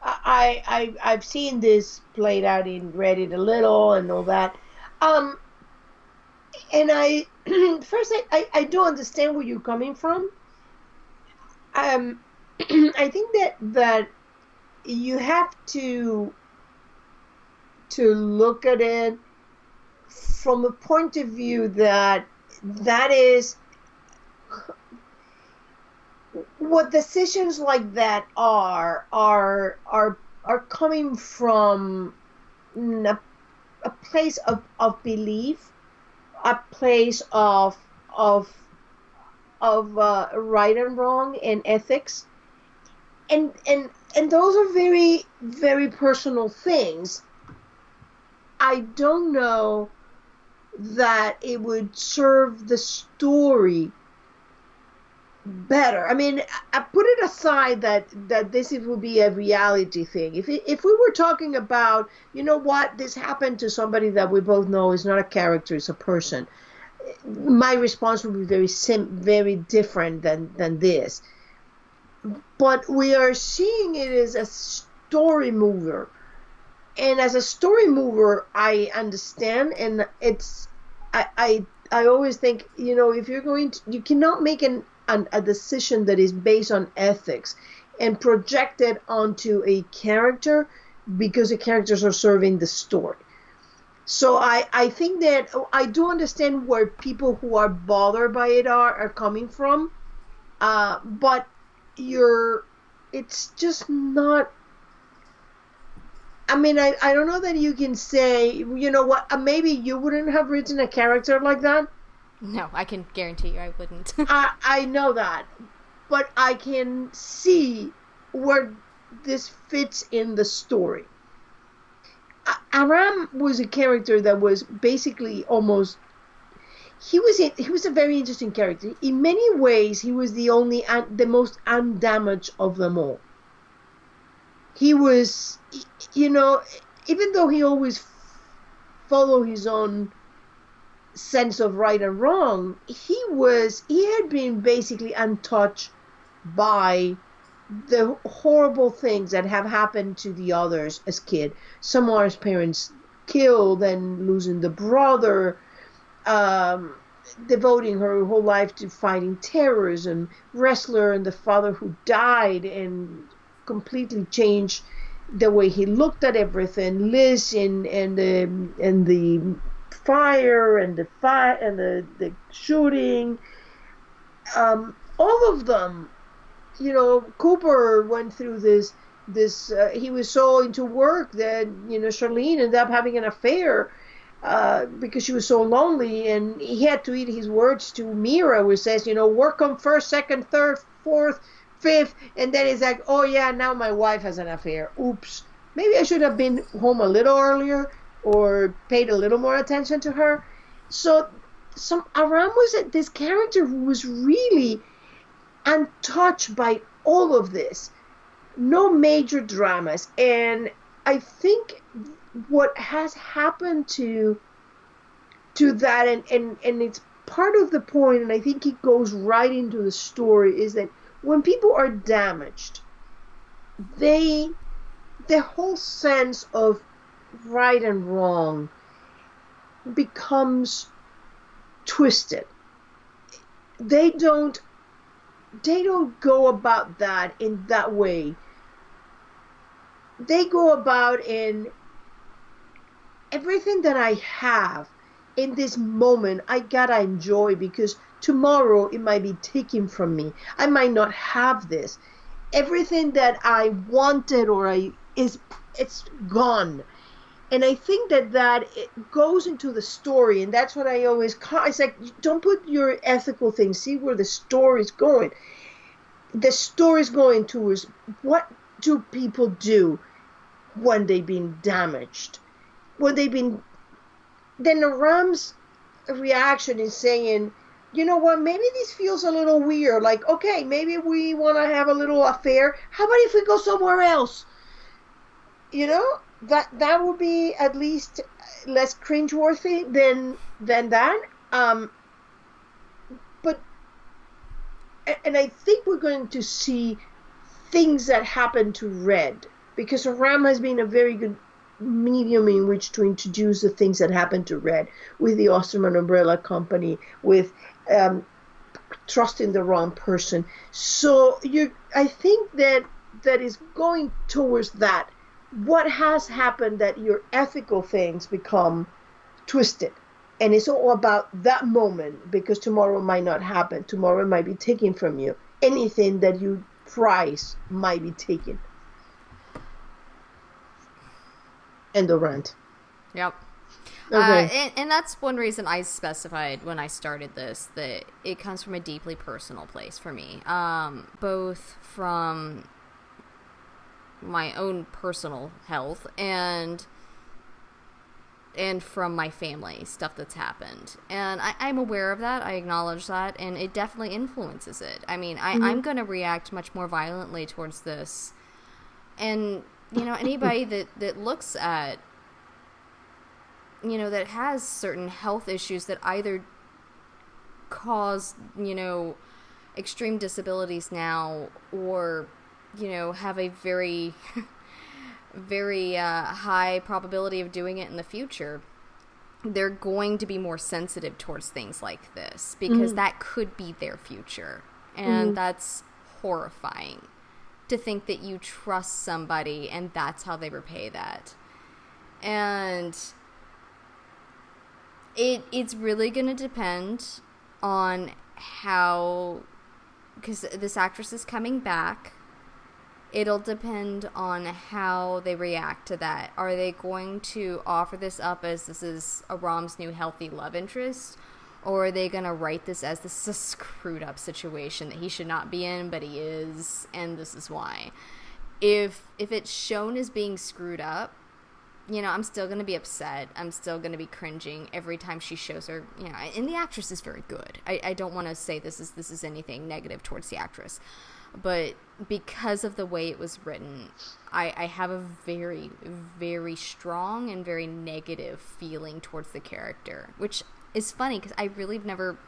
I've seen this played out in Reddit a little and all that. And I do understand where you're coming from. I think that you have to look at it from a point of view that is what decisions like that are coming from a place of belief, a place of right and wrong and ethics, and those are very, very personal things. I don't know that it would serve the story better. I mean, I put it aside that this would be a reality thing. If we were talking about, this happened to somebody that we both know is not a character, it's a person, my response would be very different than this. But we are seeing it as a story mover, and as a story mover, I understand, and I always think, if you're going to, you cannot make a decision that is based on ethics and project it onto a character because the characters are serving the story. So I think that I do understand where people who are bothered by it are coming from, but it's just not. I mean, I don't know that you can say, maybe you wouldn't have written a character like that. No, I can guarantee you I wouldn't. I know that, but I can see where this fits in the story. Aram was a character that was basically almost. He was a very interesting character. In many ways, he was the most undamaged of them all. He was, even though he always followed his own sense of right and wrong, he had been basically untouched by the horrible things that have happened to the others as kid. Samar's parents killed and losing the brother, devoting her whole life to fighting terrorism. Wrestler and the father who died and completely changed the way he looked at everything. Liz and the fire and the shooting. All of them. Cooper went through this, he was so into work that, Charlene ended up having an affair because she was so lonely, and he had to eat his words to Mira, which says, work on first, second, third, fourth, fifth, and then it's like, oh yeah, now my wife has an affair. Oops. Maybe I should have been home a little earlier or paid a little more attention to her. So Aram was this character who was really untouched by all of this. No major dramas. And I think what has happened to that, and it's part of the point, and I think it goes right into the story, is that when people are damaged, they, the whole sense of right and wrong becomes twisted. They don't go about that in that way. They go about in everything that I have in this moment, I gotta enjoy, because tomorrow it might be taken from me. I might not have this. Everything that I wanted it's gone. And I think that it goes into the story, and that's what I always call. It's like, don't put your ethical things. See where the story's going. The story's going towards, what do people do when they've been damaged? When they've been, then the Ram's reaction is saying, you know what, maybe this feels a little weird. Like, okay, maybe we want to have a little affair. How about if we go somewhere else? You know, that would be at least less cringeworthy than that. But, and I think we're going to see things that happen to Red, because Ram has been a very good medium in which to introduce the things that happen to Red, with the Osterman Umbrella Company, with trusting the wrong person. So I think that is going towards that. What has happened that your ethical things become twisted, and it's all about that moment, because tomorrow might not happen. Tomorrow might be taken from you. Anything that you prize might be taken. End of rant. Yep. Okay. And that's one reason I specified when I started this, that it comes from a deeply personal place for me. Both from my own personal health and from my family, stuff that's happened. And I'm aware of that. I acknowledge that. And it definitely influences it. I mean, I'm going to react much more violently towards this. And, you know, anybody that looks at, you know, that has certain health issues that either cause, you know, extreme disabilities now, or, you know, have a very, very high probability of doing it in the future, they're going to be more sensitive towards things like this, because that could be their future. And that's horrifying, to think that you trust somebody and that's how they repay that. And it's really going to depend on how, because this actress is coming back, it'll depend on how they react to that. Are they going to offer this up as this is Aram's new healthy love interest? Or are they going to write this as this is a screwed up situation that he should not be in, but he is, and this is why? If it's shown as being screwed up, you know, I'm still going to be upset. I'm still going to be cringing every time she shows her, you know, and the actress is very good. I don't want to say this is anything negative towards the actress. But because of the way it was written, I have a very, very strong and very negative feeling towards the character, which is funny because I really have never...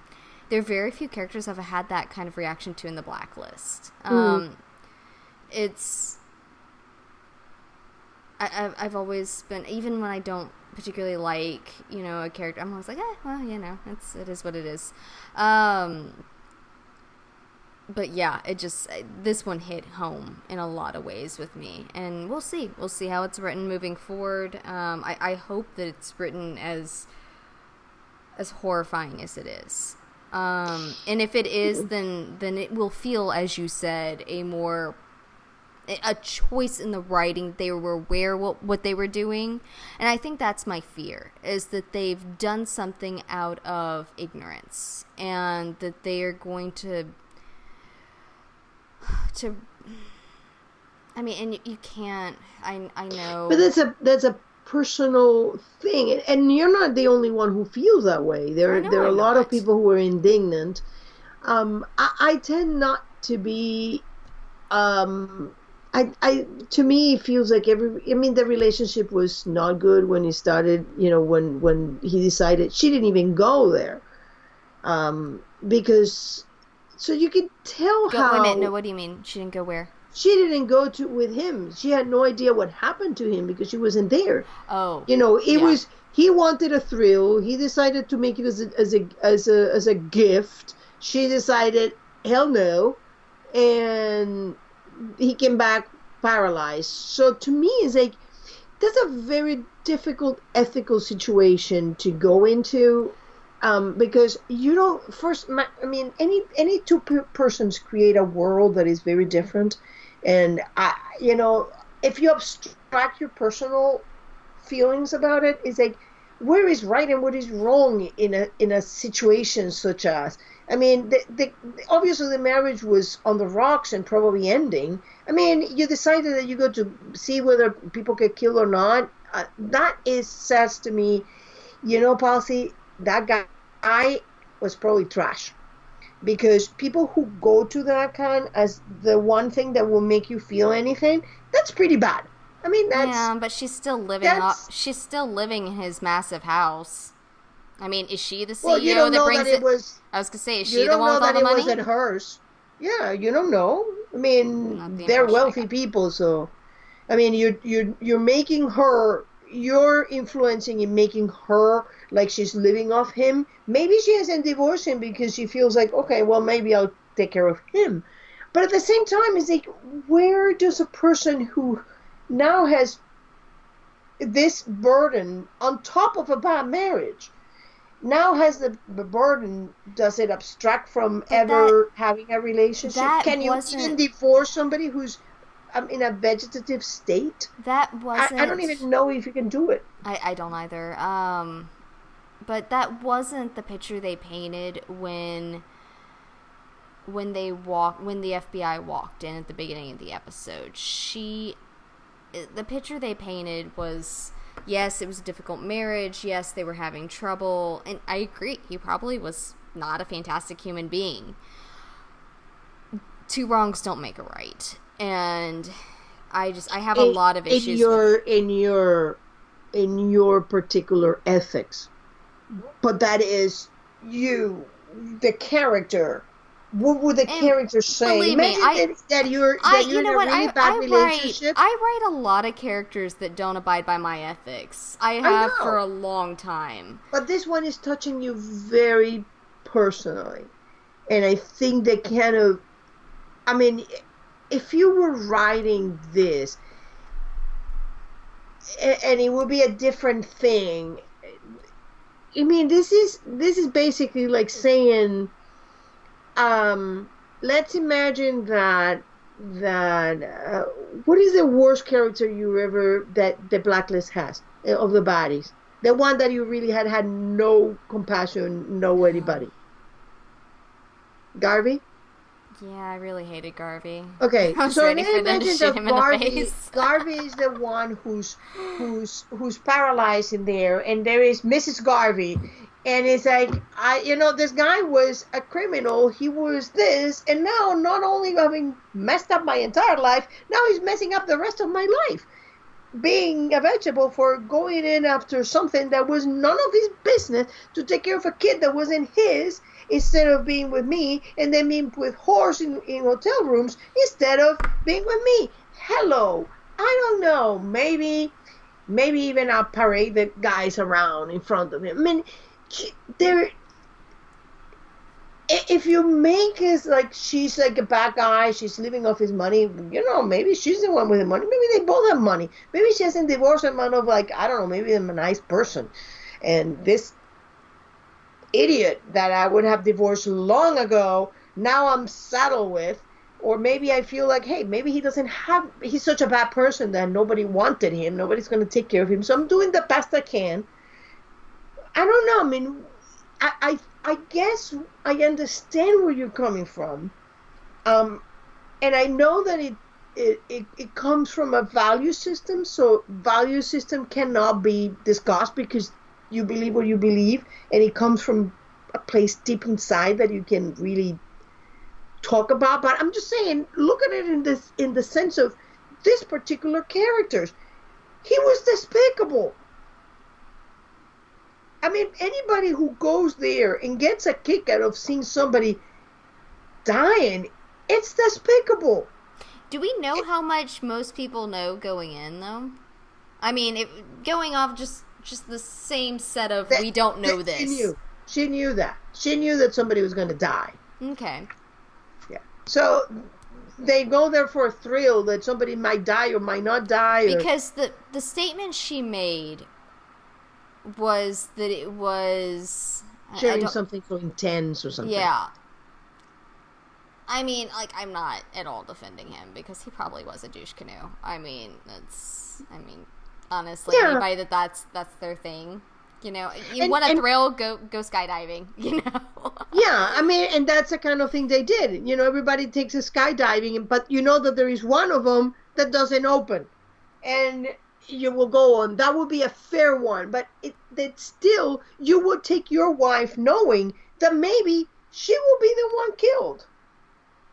There are very few characters I've had that kind of reaction to in the Blacklist. It's... I've always been... Even when I don't particularly like, you know, a character, I'm always like, well, you know, it is what it is. But yeah, this one hit home in a lot of ways with me, and we'll see how it's written moving forward. I hope that it's written as horrifying as it is, and if it is, then it will feel, as you said, a choice in the writing. They were aware what they were doing, and I think that's my fear, is that they've done something out of ignorance, and that they are going to I mean, and you can't, I know, but that's a personal thing, and you're not the only one who feels that way. There are a lot of people who are indignant. I tend not to be, to me it feels like the relationship was not good when he started, you know, when he decided she didn't even go there, because so you could tell how... Wait a minute, no, what do you mean? She didn't go where? she didn't go to with him. She had no idea what happened to him because she wasn't there. Oh, You know, it yeah. was he wanted a thrill. He decided to make it as a gift. She decided hell no, and he came back paralyzed. So to me, it's like that's a very difficult ethical situation to go into, because you don't first. I mean, any two persons create a world that is very different, and you know, if you abstract your personal feelings about it, it's like where is right and what is wrong in a situation such as. I mean, obviously the marriage was on the rocks and probably ending. I mean, you decided that you go to see whether people get killed or not. That is says to me, you know, Palsy, that guy was probably trash. Because people who go to that kind as the one thing that will make you feel anything, that's pretty bad. I mean, Yeah, but she's still living that's she's still living in his massive house. I mean, is she the well, you CEO don't that know brings that it it? was. I was gonna say, is You she the don't one know with all that the it money? wasn't hers. Yeah, you don't know. I Not mean, the they're impression I wealthy got. people, so I mean, you're making her. You're influencing and making her like she's living off him. Maybe she hasn't divorced him because she feels like, okay, well, maybe I'll take care of him. But at the same time, it's like, where does a person who now has this burden on top of a bad marriage now has the burden, does it abstract from But ever having a relationship? that Can you even wasn't divorce somebody who's in a vegetative state? that I don't wasn't. even know if you can do it. I don't either. But that wasn't the picture they painted when the FBI walked in at the beginning of the episode. The picture they painted was, yes, it was a difficult marriage, yes, they were having trouble, and I agree, he probably was not a fantastic human being. Two wrongs don't make a right, and I have a lot of In issues with your in your particular ethics, but that is you, the character. What would the and character say? believe me, Imagine that you're you in know a what, really bad relationship. I write a lot of characters that don't abide by my ethics. I I have for know, a long time. but this one is touching you very personally, and I think they kind of. I mean, if you were writing this, and it would be a different thing. I mean, this is basically like saying, let's imagine that what is the worst character you ever that the blacklist has of the bodies, the one that you really had no compassion, no anybody. Garvey. Yeah, I really hated Garvey. Okay, I was so ready then for them to imagine shoot that him in the face. Garvey is the one who's paralyzed in there, and there is Mrs. Garvey, and it's like this guy was a criminal, he was this, and now not only having messed up my entire life, now he's messing up the rest of my life, being a vegetable for going in after something that was none of his business to take care of a kid that wasn't his instead of being with me and then being with whores in hotel rooms instead of being with me. Hello. I don't know. Maybe even I'll parade the guys around in front of him. I mean, there if you make it like she's like a bad guy, she's living off his money, maybe she's the one with the money. Maybe they both have money. Maybe she hasn't divorced him out of like, I don't know, maybe I'm a nice person. And this idiot that I would have divorced long ago, now I'm saddled with. Or maybe I feel like, hey, maybe he's such a bad person that nobody wanted him. Nobody's going to take care of him. So I'm doing the best I can. I don't know. I mean, I guess I understand where you're coming from, and I know that it comes from a value system. So value system cannot be discussed because you believe what you believe, and it comes from a place deep inside that you can really talk about. But I'm just saying, look at it in the sense of this particular characters. He was despicable. I mean, anybody who goes there and gets a kick out of seeing somebody dying, it's despicable. Do we know how much most people know going in, though? I mean, going off just the same set of we don't know this. She knew that. She knew that somebody was going to die. Okay. Yeah. So they go there for a thrill that somebody might die or might not die. Because the statement she made was that it was... sharing something so intense or something. Yeah. I mean, like, I'm not at all defending him because he probably was a douche canoe. I mean, honestly, anybody that's their thing, you know, you want a thrill, go skydiving, you know? Yeah, I mean, and that's the kind of thing they did. You know, everybody takes a skydiving, but you know that there is one of them that doesn't open. And you will go on. That would be a fair one. But that still, you would take your wife knowing that maybe she will be the one killed.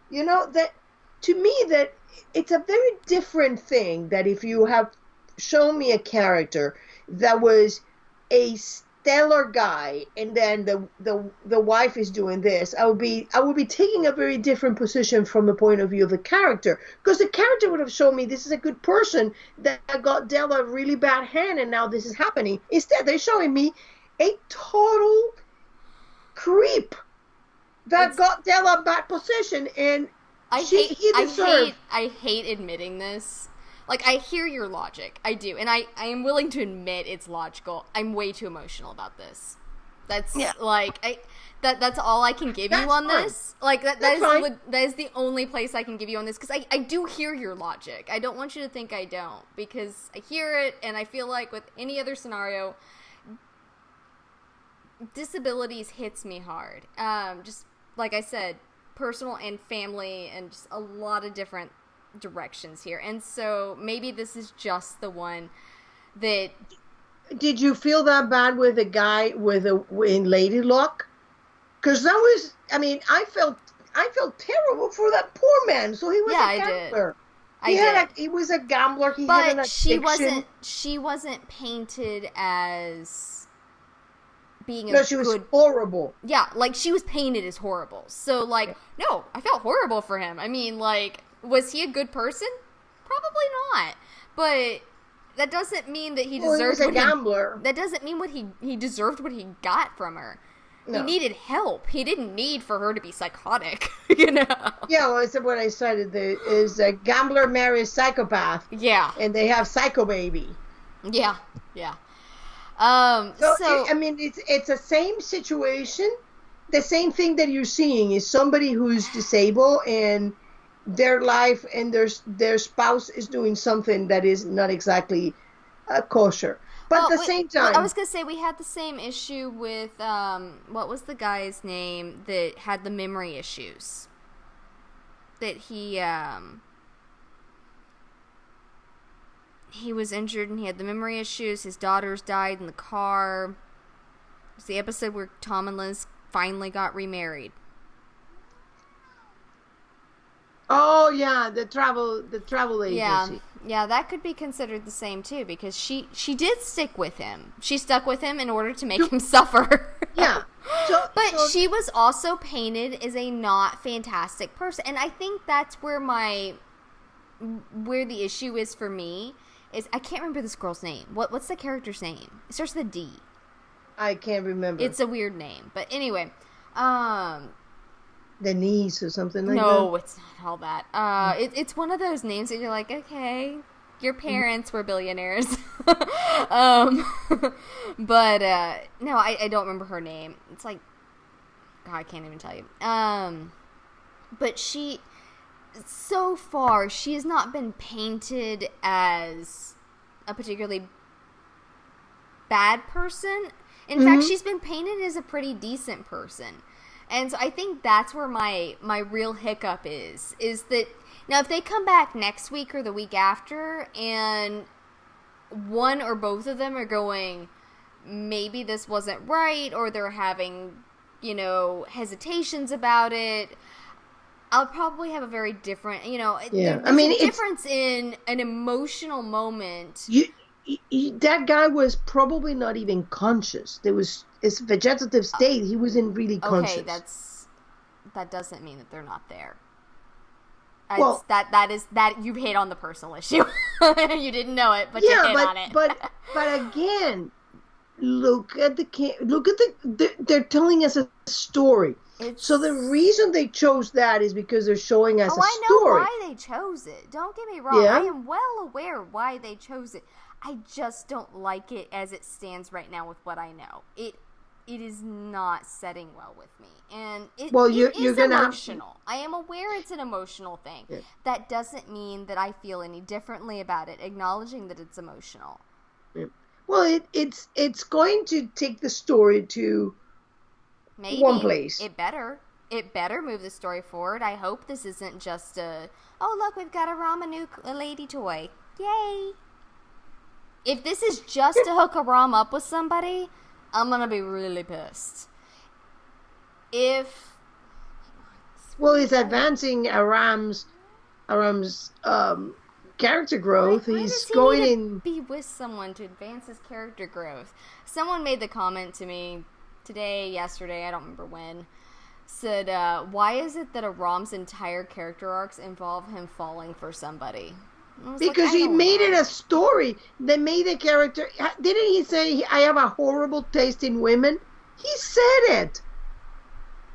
You know, that to me, that it's a very different thing that if you have shown me a character that was a stellar guy and then the wife is doing this, I would be taking a very different position from the point of view of the character, because the character would have shown me this is a good person that got dealt a really bad hand and now this is happening. Instead, they're showing me a total creep that got dealt a bad position, and I hate admitting this. Like, I hear your logic. I do. And I am willing to admit it's logical. I'm way too emotional about this. That's, like, that's all I can give you on this. Like, that is the only place I can give you on this. Because I do hear your logic. I don't want you to think I don't. Because I hear it, and I feel like with any other scenario, disabilities hits me hard. Just, like I said, personal and family, and just a lot of different directions here, and so maybe this is just the one that... Did you feel that bad with the guy in Lady Luck? Because that was, I mean, I felt terrible for that poor man. So he was a gambler. He was a gambler. He had an addiction. But she wasn't painted as being she was horrible. Yeah, like, she was painted as horrible. So, like, no, I felt horrible for him. I mean, like, was he a good person? Probably not. But that doesn't mean that he deserved... he was a gambler. That doesn't mean he deserved what he got from her. No. He needed help. He didn't need for her to be psychotic, you know? Yeah, well, it's what I cited. Is a gambler marries psychopath. Yeah. And they have psycho baby. Yeah, yeah. I mean, it's the same situation. The same thing that you're seeing is somebody who's disabled and their life and their spouse is doing something that is not exactly kosher. But at the same time... I was going to say, we had the same issue with, what was the guy's name that had the memory issues? That he was injured and he had the memory issues. His daughters died in the car. It was the episode where Tom and Liz finally got remarried. Oh yeah, the travel agency. Yeah, that could be considered the same too, because she did stick with him. She stuck with him in order to make him suffer. Yeah. But she was also painted as a not fantastic person, and I think that's where the issue is for me. Is I can't remember this girl's name. What's the character's name? It starts with a D. I can't remember. It's a weird name, but anyway, Denise or something like that. No, it's not all that. It's one of those names that you're like, okay, your parents were billionaires. But no, I don't remember her name. It's like, God, I can't even tell you. But so far, she has not been painted as a particularly bad person. In fact, she's been painted as a pretty decent person. And so I think that's where my real hiccup is that, now if they come back next week or the week after and one or both of them are going, maybe this wasn't right, or they're having, hesitations about it, I'll probably have a very different, there's a difference in an emotional moment. That guy was probably not even conscious. There was his vegetative state. He wasn't really conscious. Okay, that doesn't mean that they're not there. It's Well, that you hit on the personal issue. You didn't know it, but you yeah, hit on it. but again, they're telling us a story. So the It's reason they chose that is because they're showing us Oh, a I know story. why they chose it. Don't get me wrong. I Yeah. am well aware why they chose it. I just don't like it as it stands right now with what I know. It is not setting well with me. And Well, it you're is gonna have. emotional. I am aware it's an emotional thing. Yeah. That doesn't mean that I feel any differently about it, acknowledging that it's emotional. Yeah. Well, it's going to take the story to one Maybe. place. It better move the story forward. I hope this isn't just oh, look, we've got a a lady toy. Yay. If this is just to hook a Rom up with somebody, I'm gonna be really pissed. If Well, it's advancing Aram's character growth. why He's does he going need to in. be with someone to advance his character growth? Someone made the comment to me today, yesterday, I don't remember when. Said, why is it that a Rom's entire character arcs involve him falling for somebody? Because he made it a story. They made the character. Didn't he say, I have a horrible taste in women? He said it.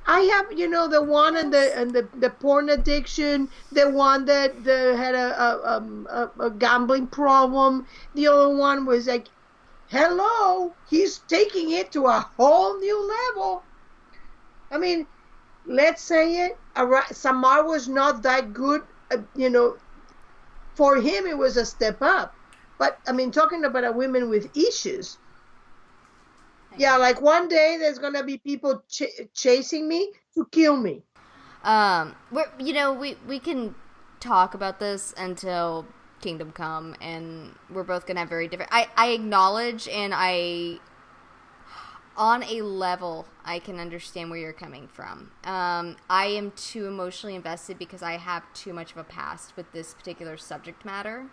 I have, the one and the porn addiction, the one that had a gambling problem. The other one was like, hello, he's taking it to a whole new level. I mean, let's say it. Samar was not that good, For him, it was a step up. But, I mean, talking about a woman with issues. Yeah, like one day there's going to be people chasing me to kill me. We can talk about this until Kingdom Come, and we're both going to have very different... I acknowledge, and on a level, I can understand where you're coming from. I am too emotionally invested because I have too much of a past with this particular subject matter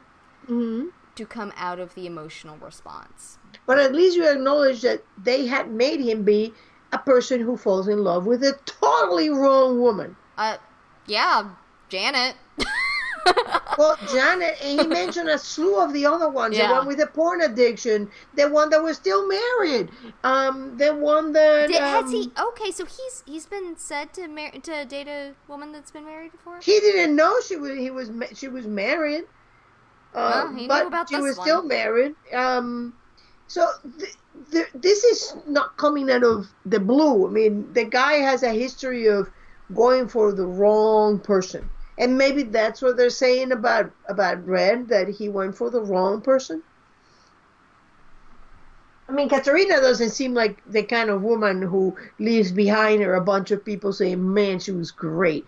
to come out of the emotional response. But at least you acknowledge that they had made him be a person who falls in love with a totally wrong woman. Yeah, Janet. Well, Janet, and he mentioned a slew of the other ones. Yeah. The one with the porn addiction, the one that was still married, the one that has he? Okay, so he's been said to date a woman that's been married before. He didn't know she was married. He but knew about she this was one. Still married. So this is not coming out of the blue. I mean, the guy has a history of going for the wrong person. And maybe that's what they're saying about Red, that he went for the wrong person. I mean, Katerina doesn't seem like the kind of woman who leaves behind her a bunch of people saying, man, she was great.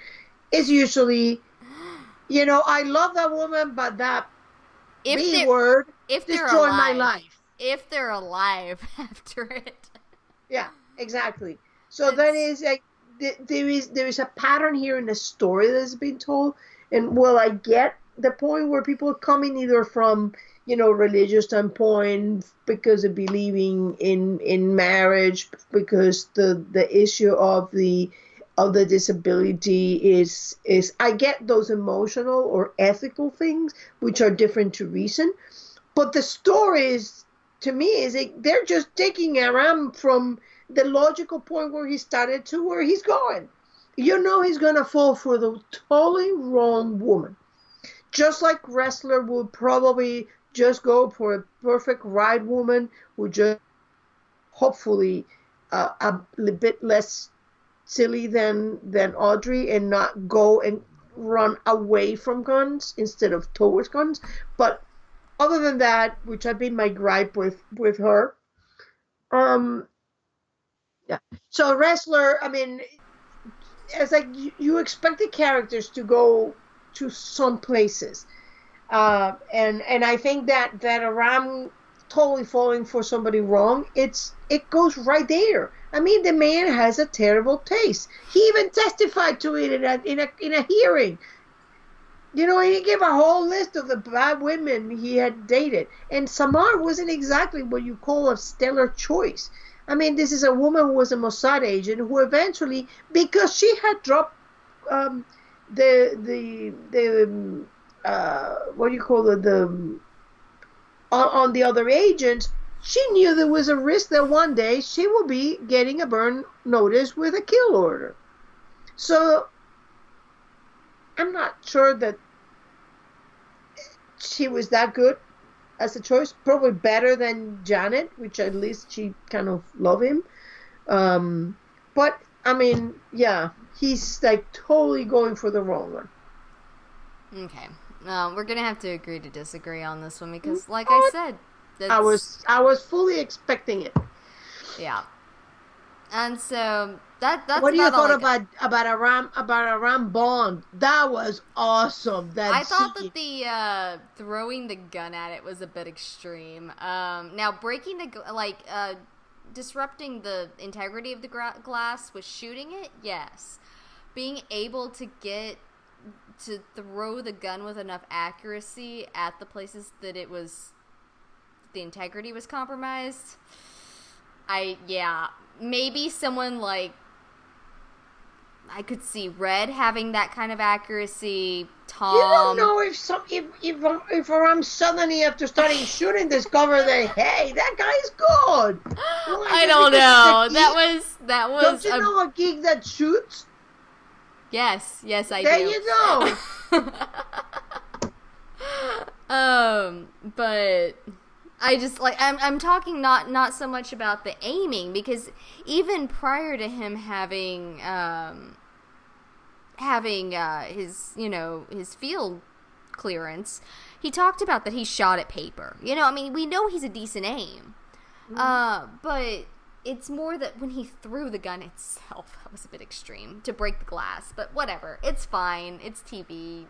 It's usually, I love that woman, but that B word destroyed my life. If they're alive after it. Yeah, exactly. So that is like, there is a pattern here in the story that's been told, and I get the point where people are coming either from religious standpoint because of believing in marriage, because the issue of the disability is I get those emotional or ethical things which are different to reason, but the story is, to me, is they're just taking Aram from the logical point where he started to where he's going. He's going to fall for the totally wrong woman. Just like wrestler would probably just go for a perfect right woman who just hopefully a little bit less silly than Audrey and not go and run away from guns instead of towards guns. But other than that, which I've been my gripe with her, yeah. So wrestler, I mean, it's like you expect the characters to go to some places, and I think that Aram totally falling for somebody wrong, it goes right there. I mean, the man has a terrible taste. He even testified to it in a hearing. He gave a whole list of the bad women he had dated, and Samar wasn't exactly what you call a stellar choice. I mean, this is a woman who was a Mossad agent who eventually, because she had dropped what do you call it, the on the other agents, she knew there was a risk that one day she will be getting a burn notice with a kill order. So I'm not sure that she was that good as a choice. Probably better than Janet, which at least she kind of loved him. But I mean, yeah, he's like totally going for the wrong one. Okay. We're gonna have to agree to disagree on this one because, like I said, I was fully expecting it. Yeah. And so that's what do you thought about Aram Bond? That was awesome. I thought that the throwing the gun at it was a bit extreme. Now breaking disrupting the integrity of the glass with shooting it, yes. Being able to throw the gun with enough accuracy at the places that the integrity was compromised. Maybe someone like, I could see Red having that kind of accuracy. Tom. You don't know if Aram suddenly, after starting shooting, discovered that, hey, that guy's good. Well, I don't know. That was. Don't you know a geek that shoots? Yes, I do. There you go. But I just I'm talking not so much about the aiming, because even prior to him having his his field clearance, he talked about that he shot at paper. We know he's a decent aim. But it's more that when he threw the gun itself, that was a bit extreme to break the glass. But whatever, it's fine. It's TV.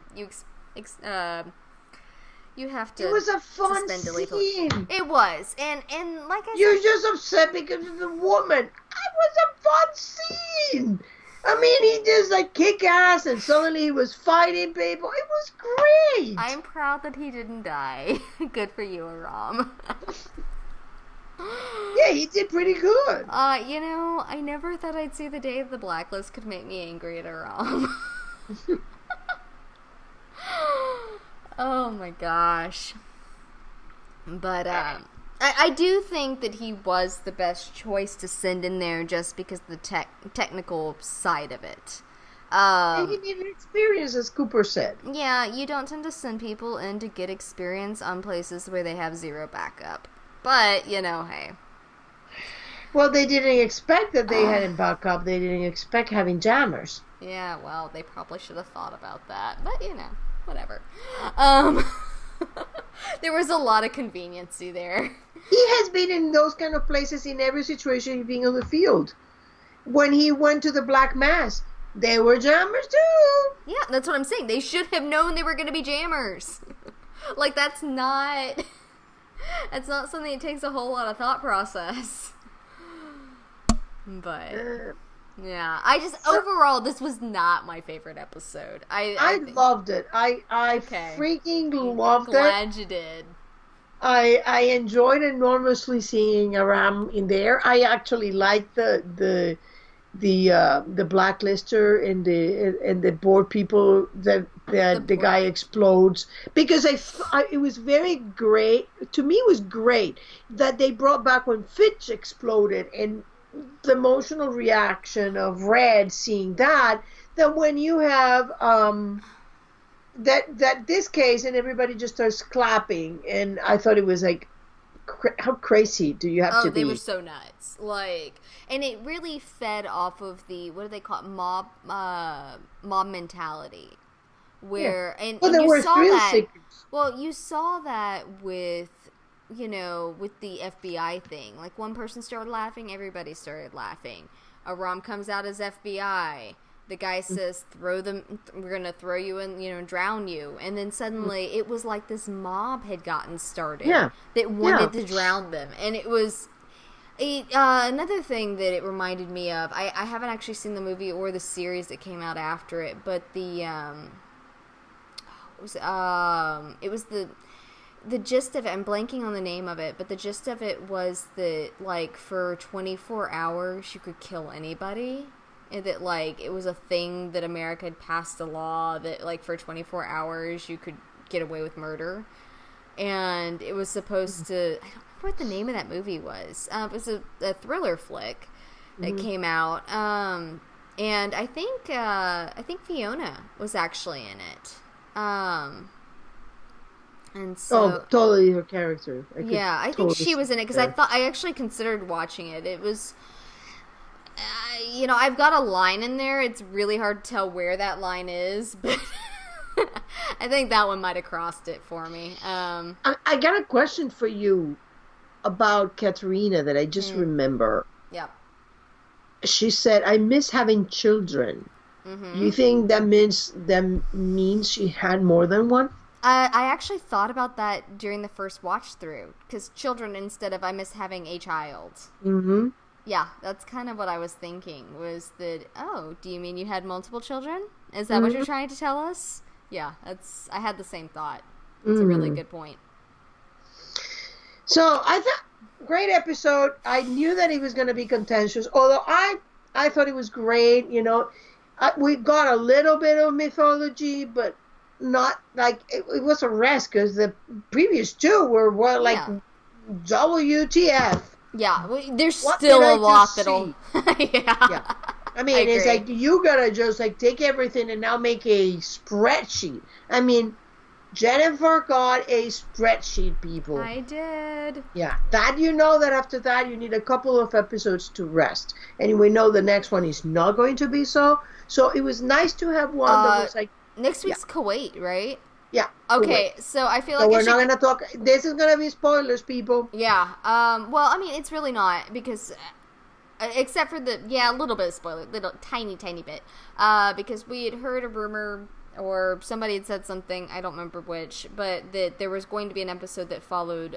You have to. It was a fun scene. It was, and like I said, you're just upset because of the woman. It was a fun scene. He just kick ass, and suddenly he was fighting people. It was great. I'm proud that he didn't die. Good for you, Aram. Yeah, he did pretty good. I never thought I'd see the day the blacklist could make me angry at Aram. Oh my gosh. But I do think that he was the best choice to send in there just because of the technical side of it. He needed experience, as Cooper said. Yeah, you don't tend to send people in to get experience on places where they have zero backup. But, hey. Well, they didn't expect that they had backup. They didn't expect having jammers. Yeah, well, they probably should have thought about that. But, whatever. There was a lot of conveniency there. He has been in those kind of places in every situation, being on the field. When he went to the Black Mass, they were jammers too. Yeah, that's what I'm saying. They should have known they were going to be jammers. That's not something that takes a whole lot of thought process. But yeah, overall, this was not my favorite episode. I loved it. I freaking loved it. Glad you did. I enjoyed enormously seeing Aram in there. I actually liked the blacklister and the board people that the guy explodes, because it was very great. To me, it was great that they brought back when Fitch exploded, and the emotional reaction of Red seeing that when you have that this case and everybody just starts clapping, and I thought it was how crazy do you have to be? They were so nuts. And it really fed off of the, what do they call it, mob mentality. Where, yeah. and you saw that, you saw that with the FBI thing. One person started laughing, everybody started laughing. Aram comes out as FBI. The guy says, we're gonna throw you in, drown you. And then suddenly it was like this mob had gotten started that wanted to drown them. And it was another thing that it reminded me of. I haven't actually seen the movie or the series that came out after it, but the it was the gist of it, I'm blanking on the name of it, but the gist of it was that, for 24 hours, you could kill anybody. that, like, it was a thing that America had passed a law that, like, for 24 hours you could get away with murder. And it was supposed to... I don't remember what the name of that movie was. It was a thriller flick that came out. And I think Fiona was actually in it. And so... Oh, totally her character. I think she was in it, because I actually considered watching it. It was... I've got a line in there. It's really hard to tell where that line is, but I think that one might have crossed it for me. I got a question for you about Katerina that I just remember. Yeah. She said, "I miss having children." Mm-hmm. You think that means she had more than one? I actually thought about that during the first watch through, because children instead of "I miss having a child." Mm-hmm. Yeah, that's kind of what I was thinking, was that, oh, do you mean you had multiple children? Is that what you're trying to tell us? Yeah, I had the same thought. It's a really good point. So, I thought, great episode. I knew that it was going to be contentious, although I thought it was great, we got a little bit of mythology, but not, like, it was a rest, because the previous two were, WTF. Yeah, there's still a lot that'll... Yeah. I mean, it's like, you gotta just, like, take everything and now make a spreadsheet. I mean, Jennifer got a spreadsheet, people. I did. Yeah. That after that, you need a couple of episodes to rest. And we know the next one is not going to be so. So it was nice to have one that was like... Next week's Kuwait, right? Yeah. Okay, so I feel like we're not going to talk... This is going to be spoilers, people. Yeah. Well, I mean, it's really not, because... except for a little bit of spoiler. Little, tiny bit. Because we had heard a rumor, or somebody had said something, I don't remember which, but that there was going to be an episode that followed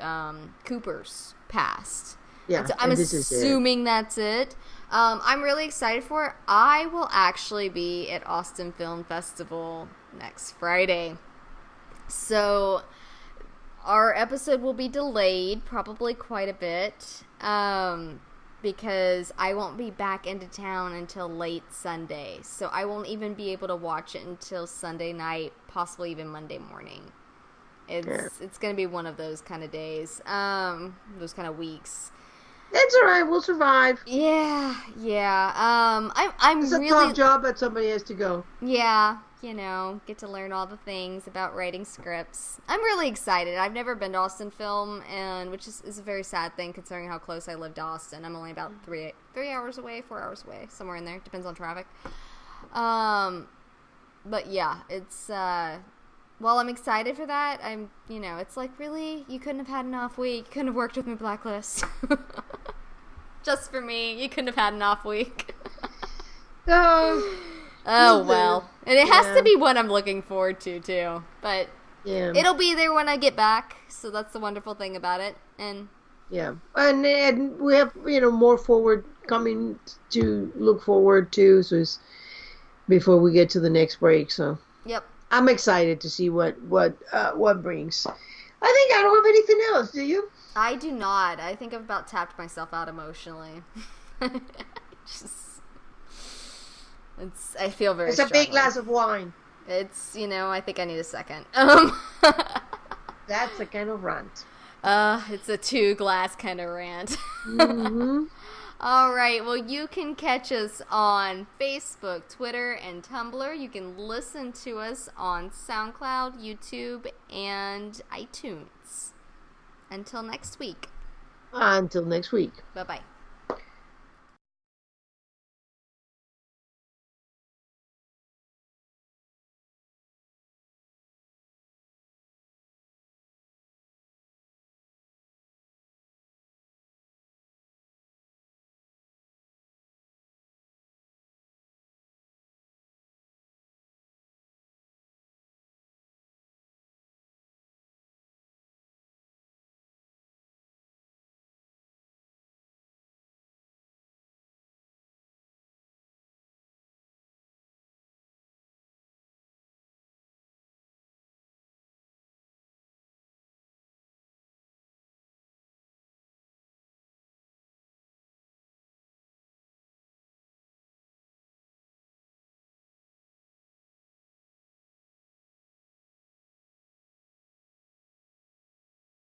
Cooper's past. Yeah, and so I'm assuming that's it. I'm really excited for it. I will actually be at Austin Film Festival next Friday. So, our episode will be delayed, probably quite a bit, because I won't be back into town until late Sunday. So, I won't even be able to watch it until Sunday night, possibly even Monday morning. It's going to be one of those kind of days, those kind of weeks. It's all right. We'll survive. Yeah. It's a tough job, but somebody has to go. Yeah. Get to learn all the things about writing scripts. I'm really excited. I've never been to Austin Film, and which is a very sad thing considering how close I live to Austin. I'm only about 3 hours away, 4 hours away, somewhere in there. Depends on traffic. But yeah, it's while I'm excited for that, it's like, really, you couldn't have had an off week. You couldn't have worked with me, Blacklist. Just for me, you couldn't have had an off week. Oh, well. And it has to be one I'm looking forward to, too. But it'll be there when I get back, so that's the wonderful thing about it. And yeah. And we have, more forward coming to look forward to, so it's before we get to the next break, so. Yep. I'm excited to see what brings. I think I don't have anything else, do you? I do not. I think I've about tapped myself out emotionally. I feel very strongly. It's a big glass of wine. It's, I think I need a second. That's a kind of rant. It's a 2-glass kind of rant. Mm-hmm. All right. Well, you can catch us on Facebook, Twitter, and Tumblr. You can listen to us on SoundCloud, YouTube, and iTunes. Until next week. Until next week. Bye-bye.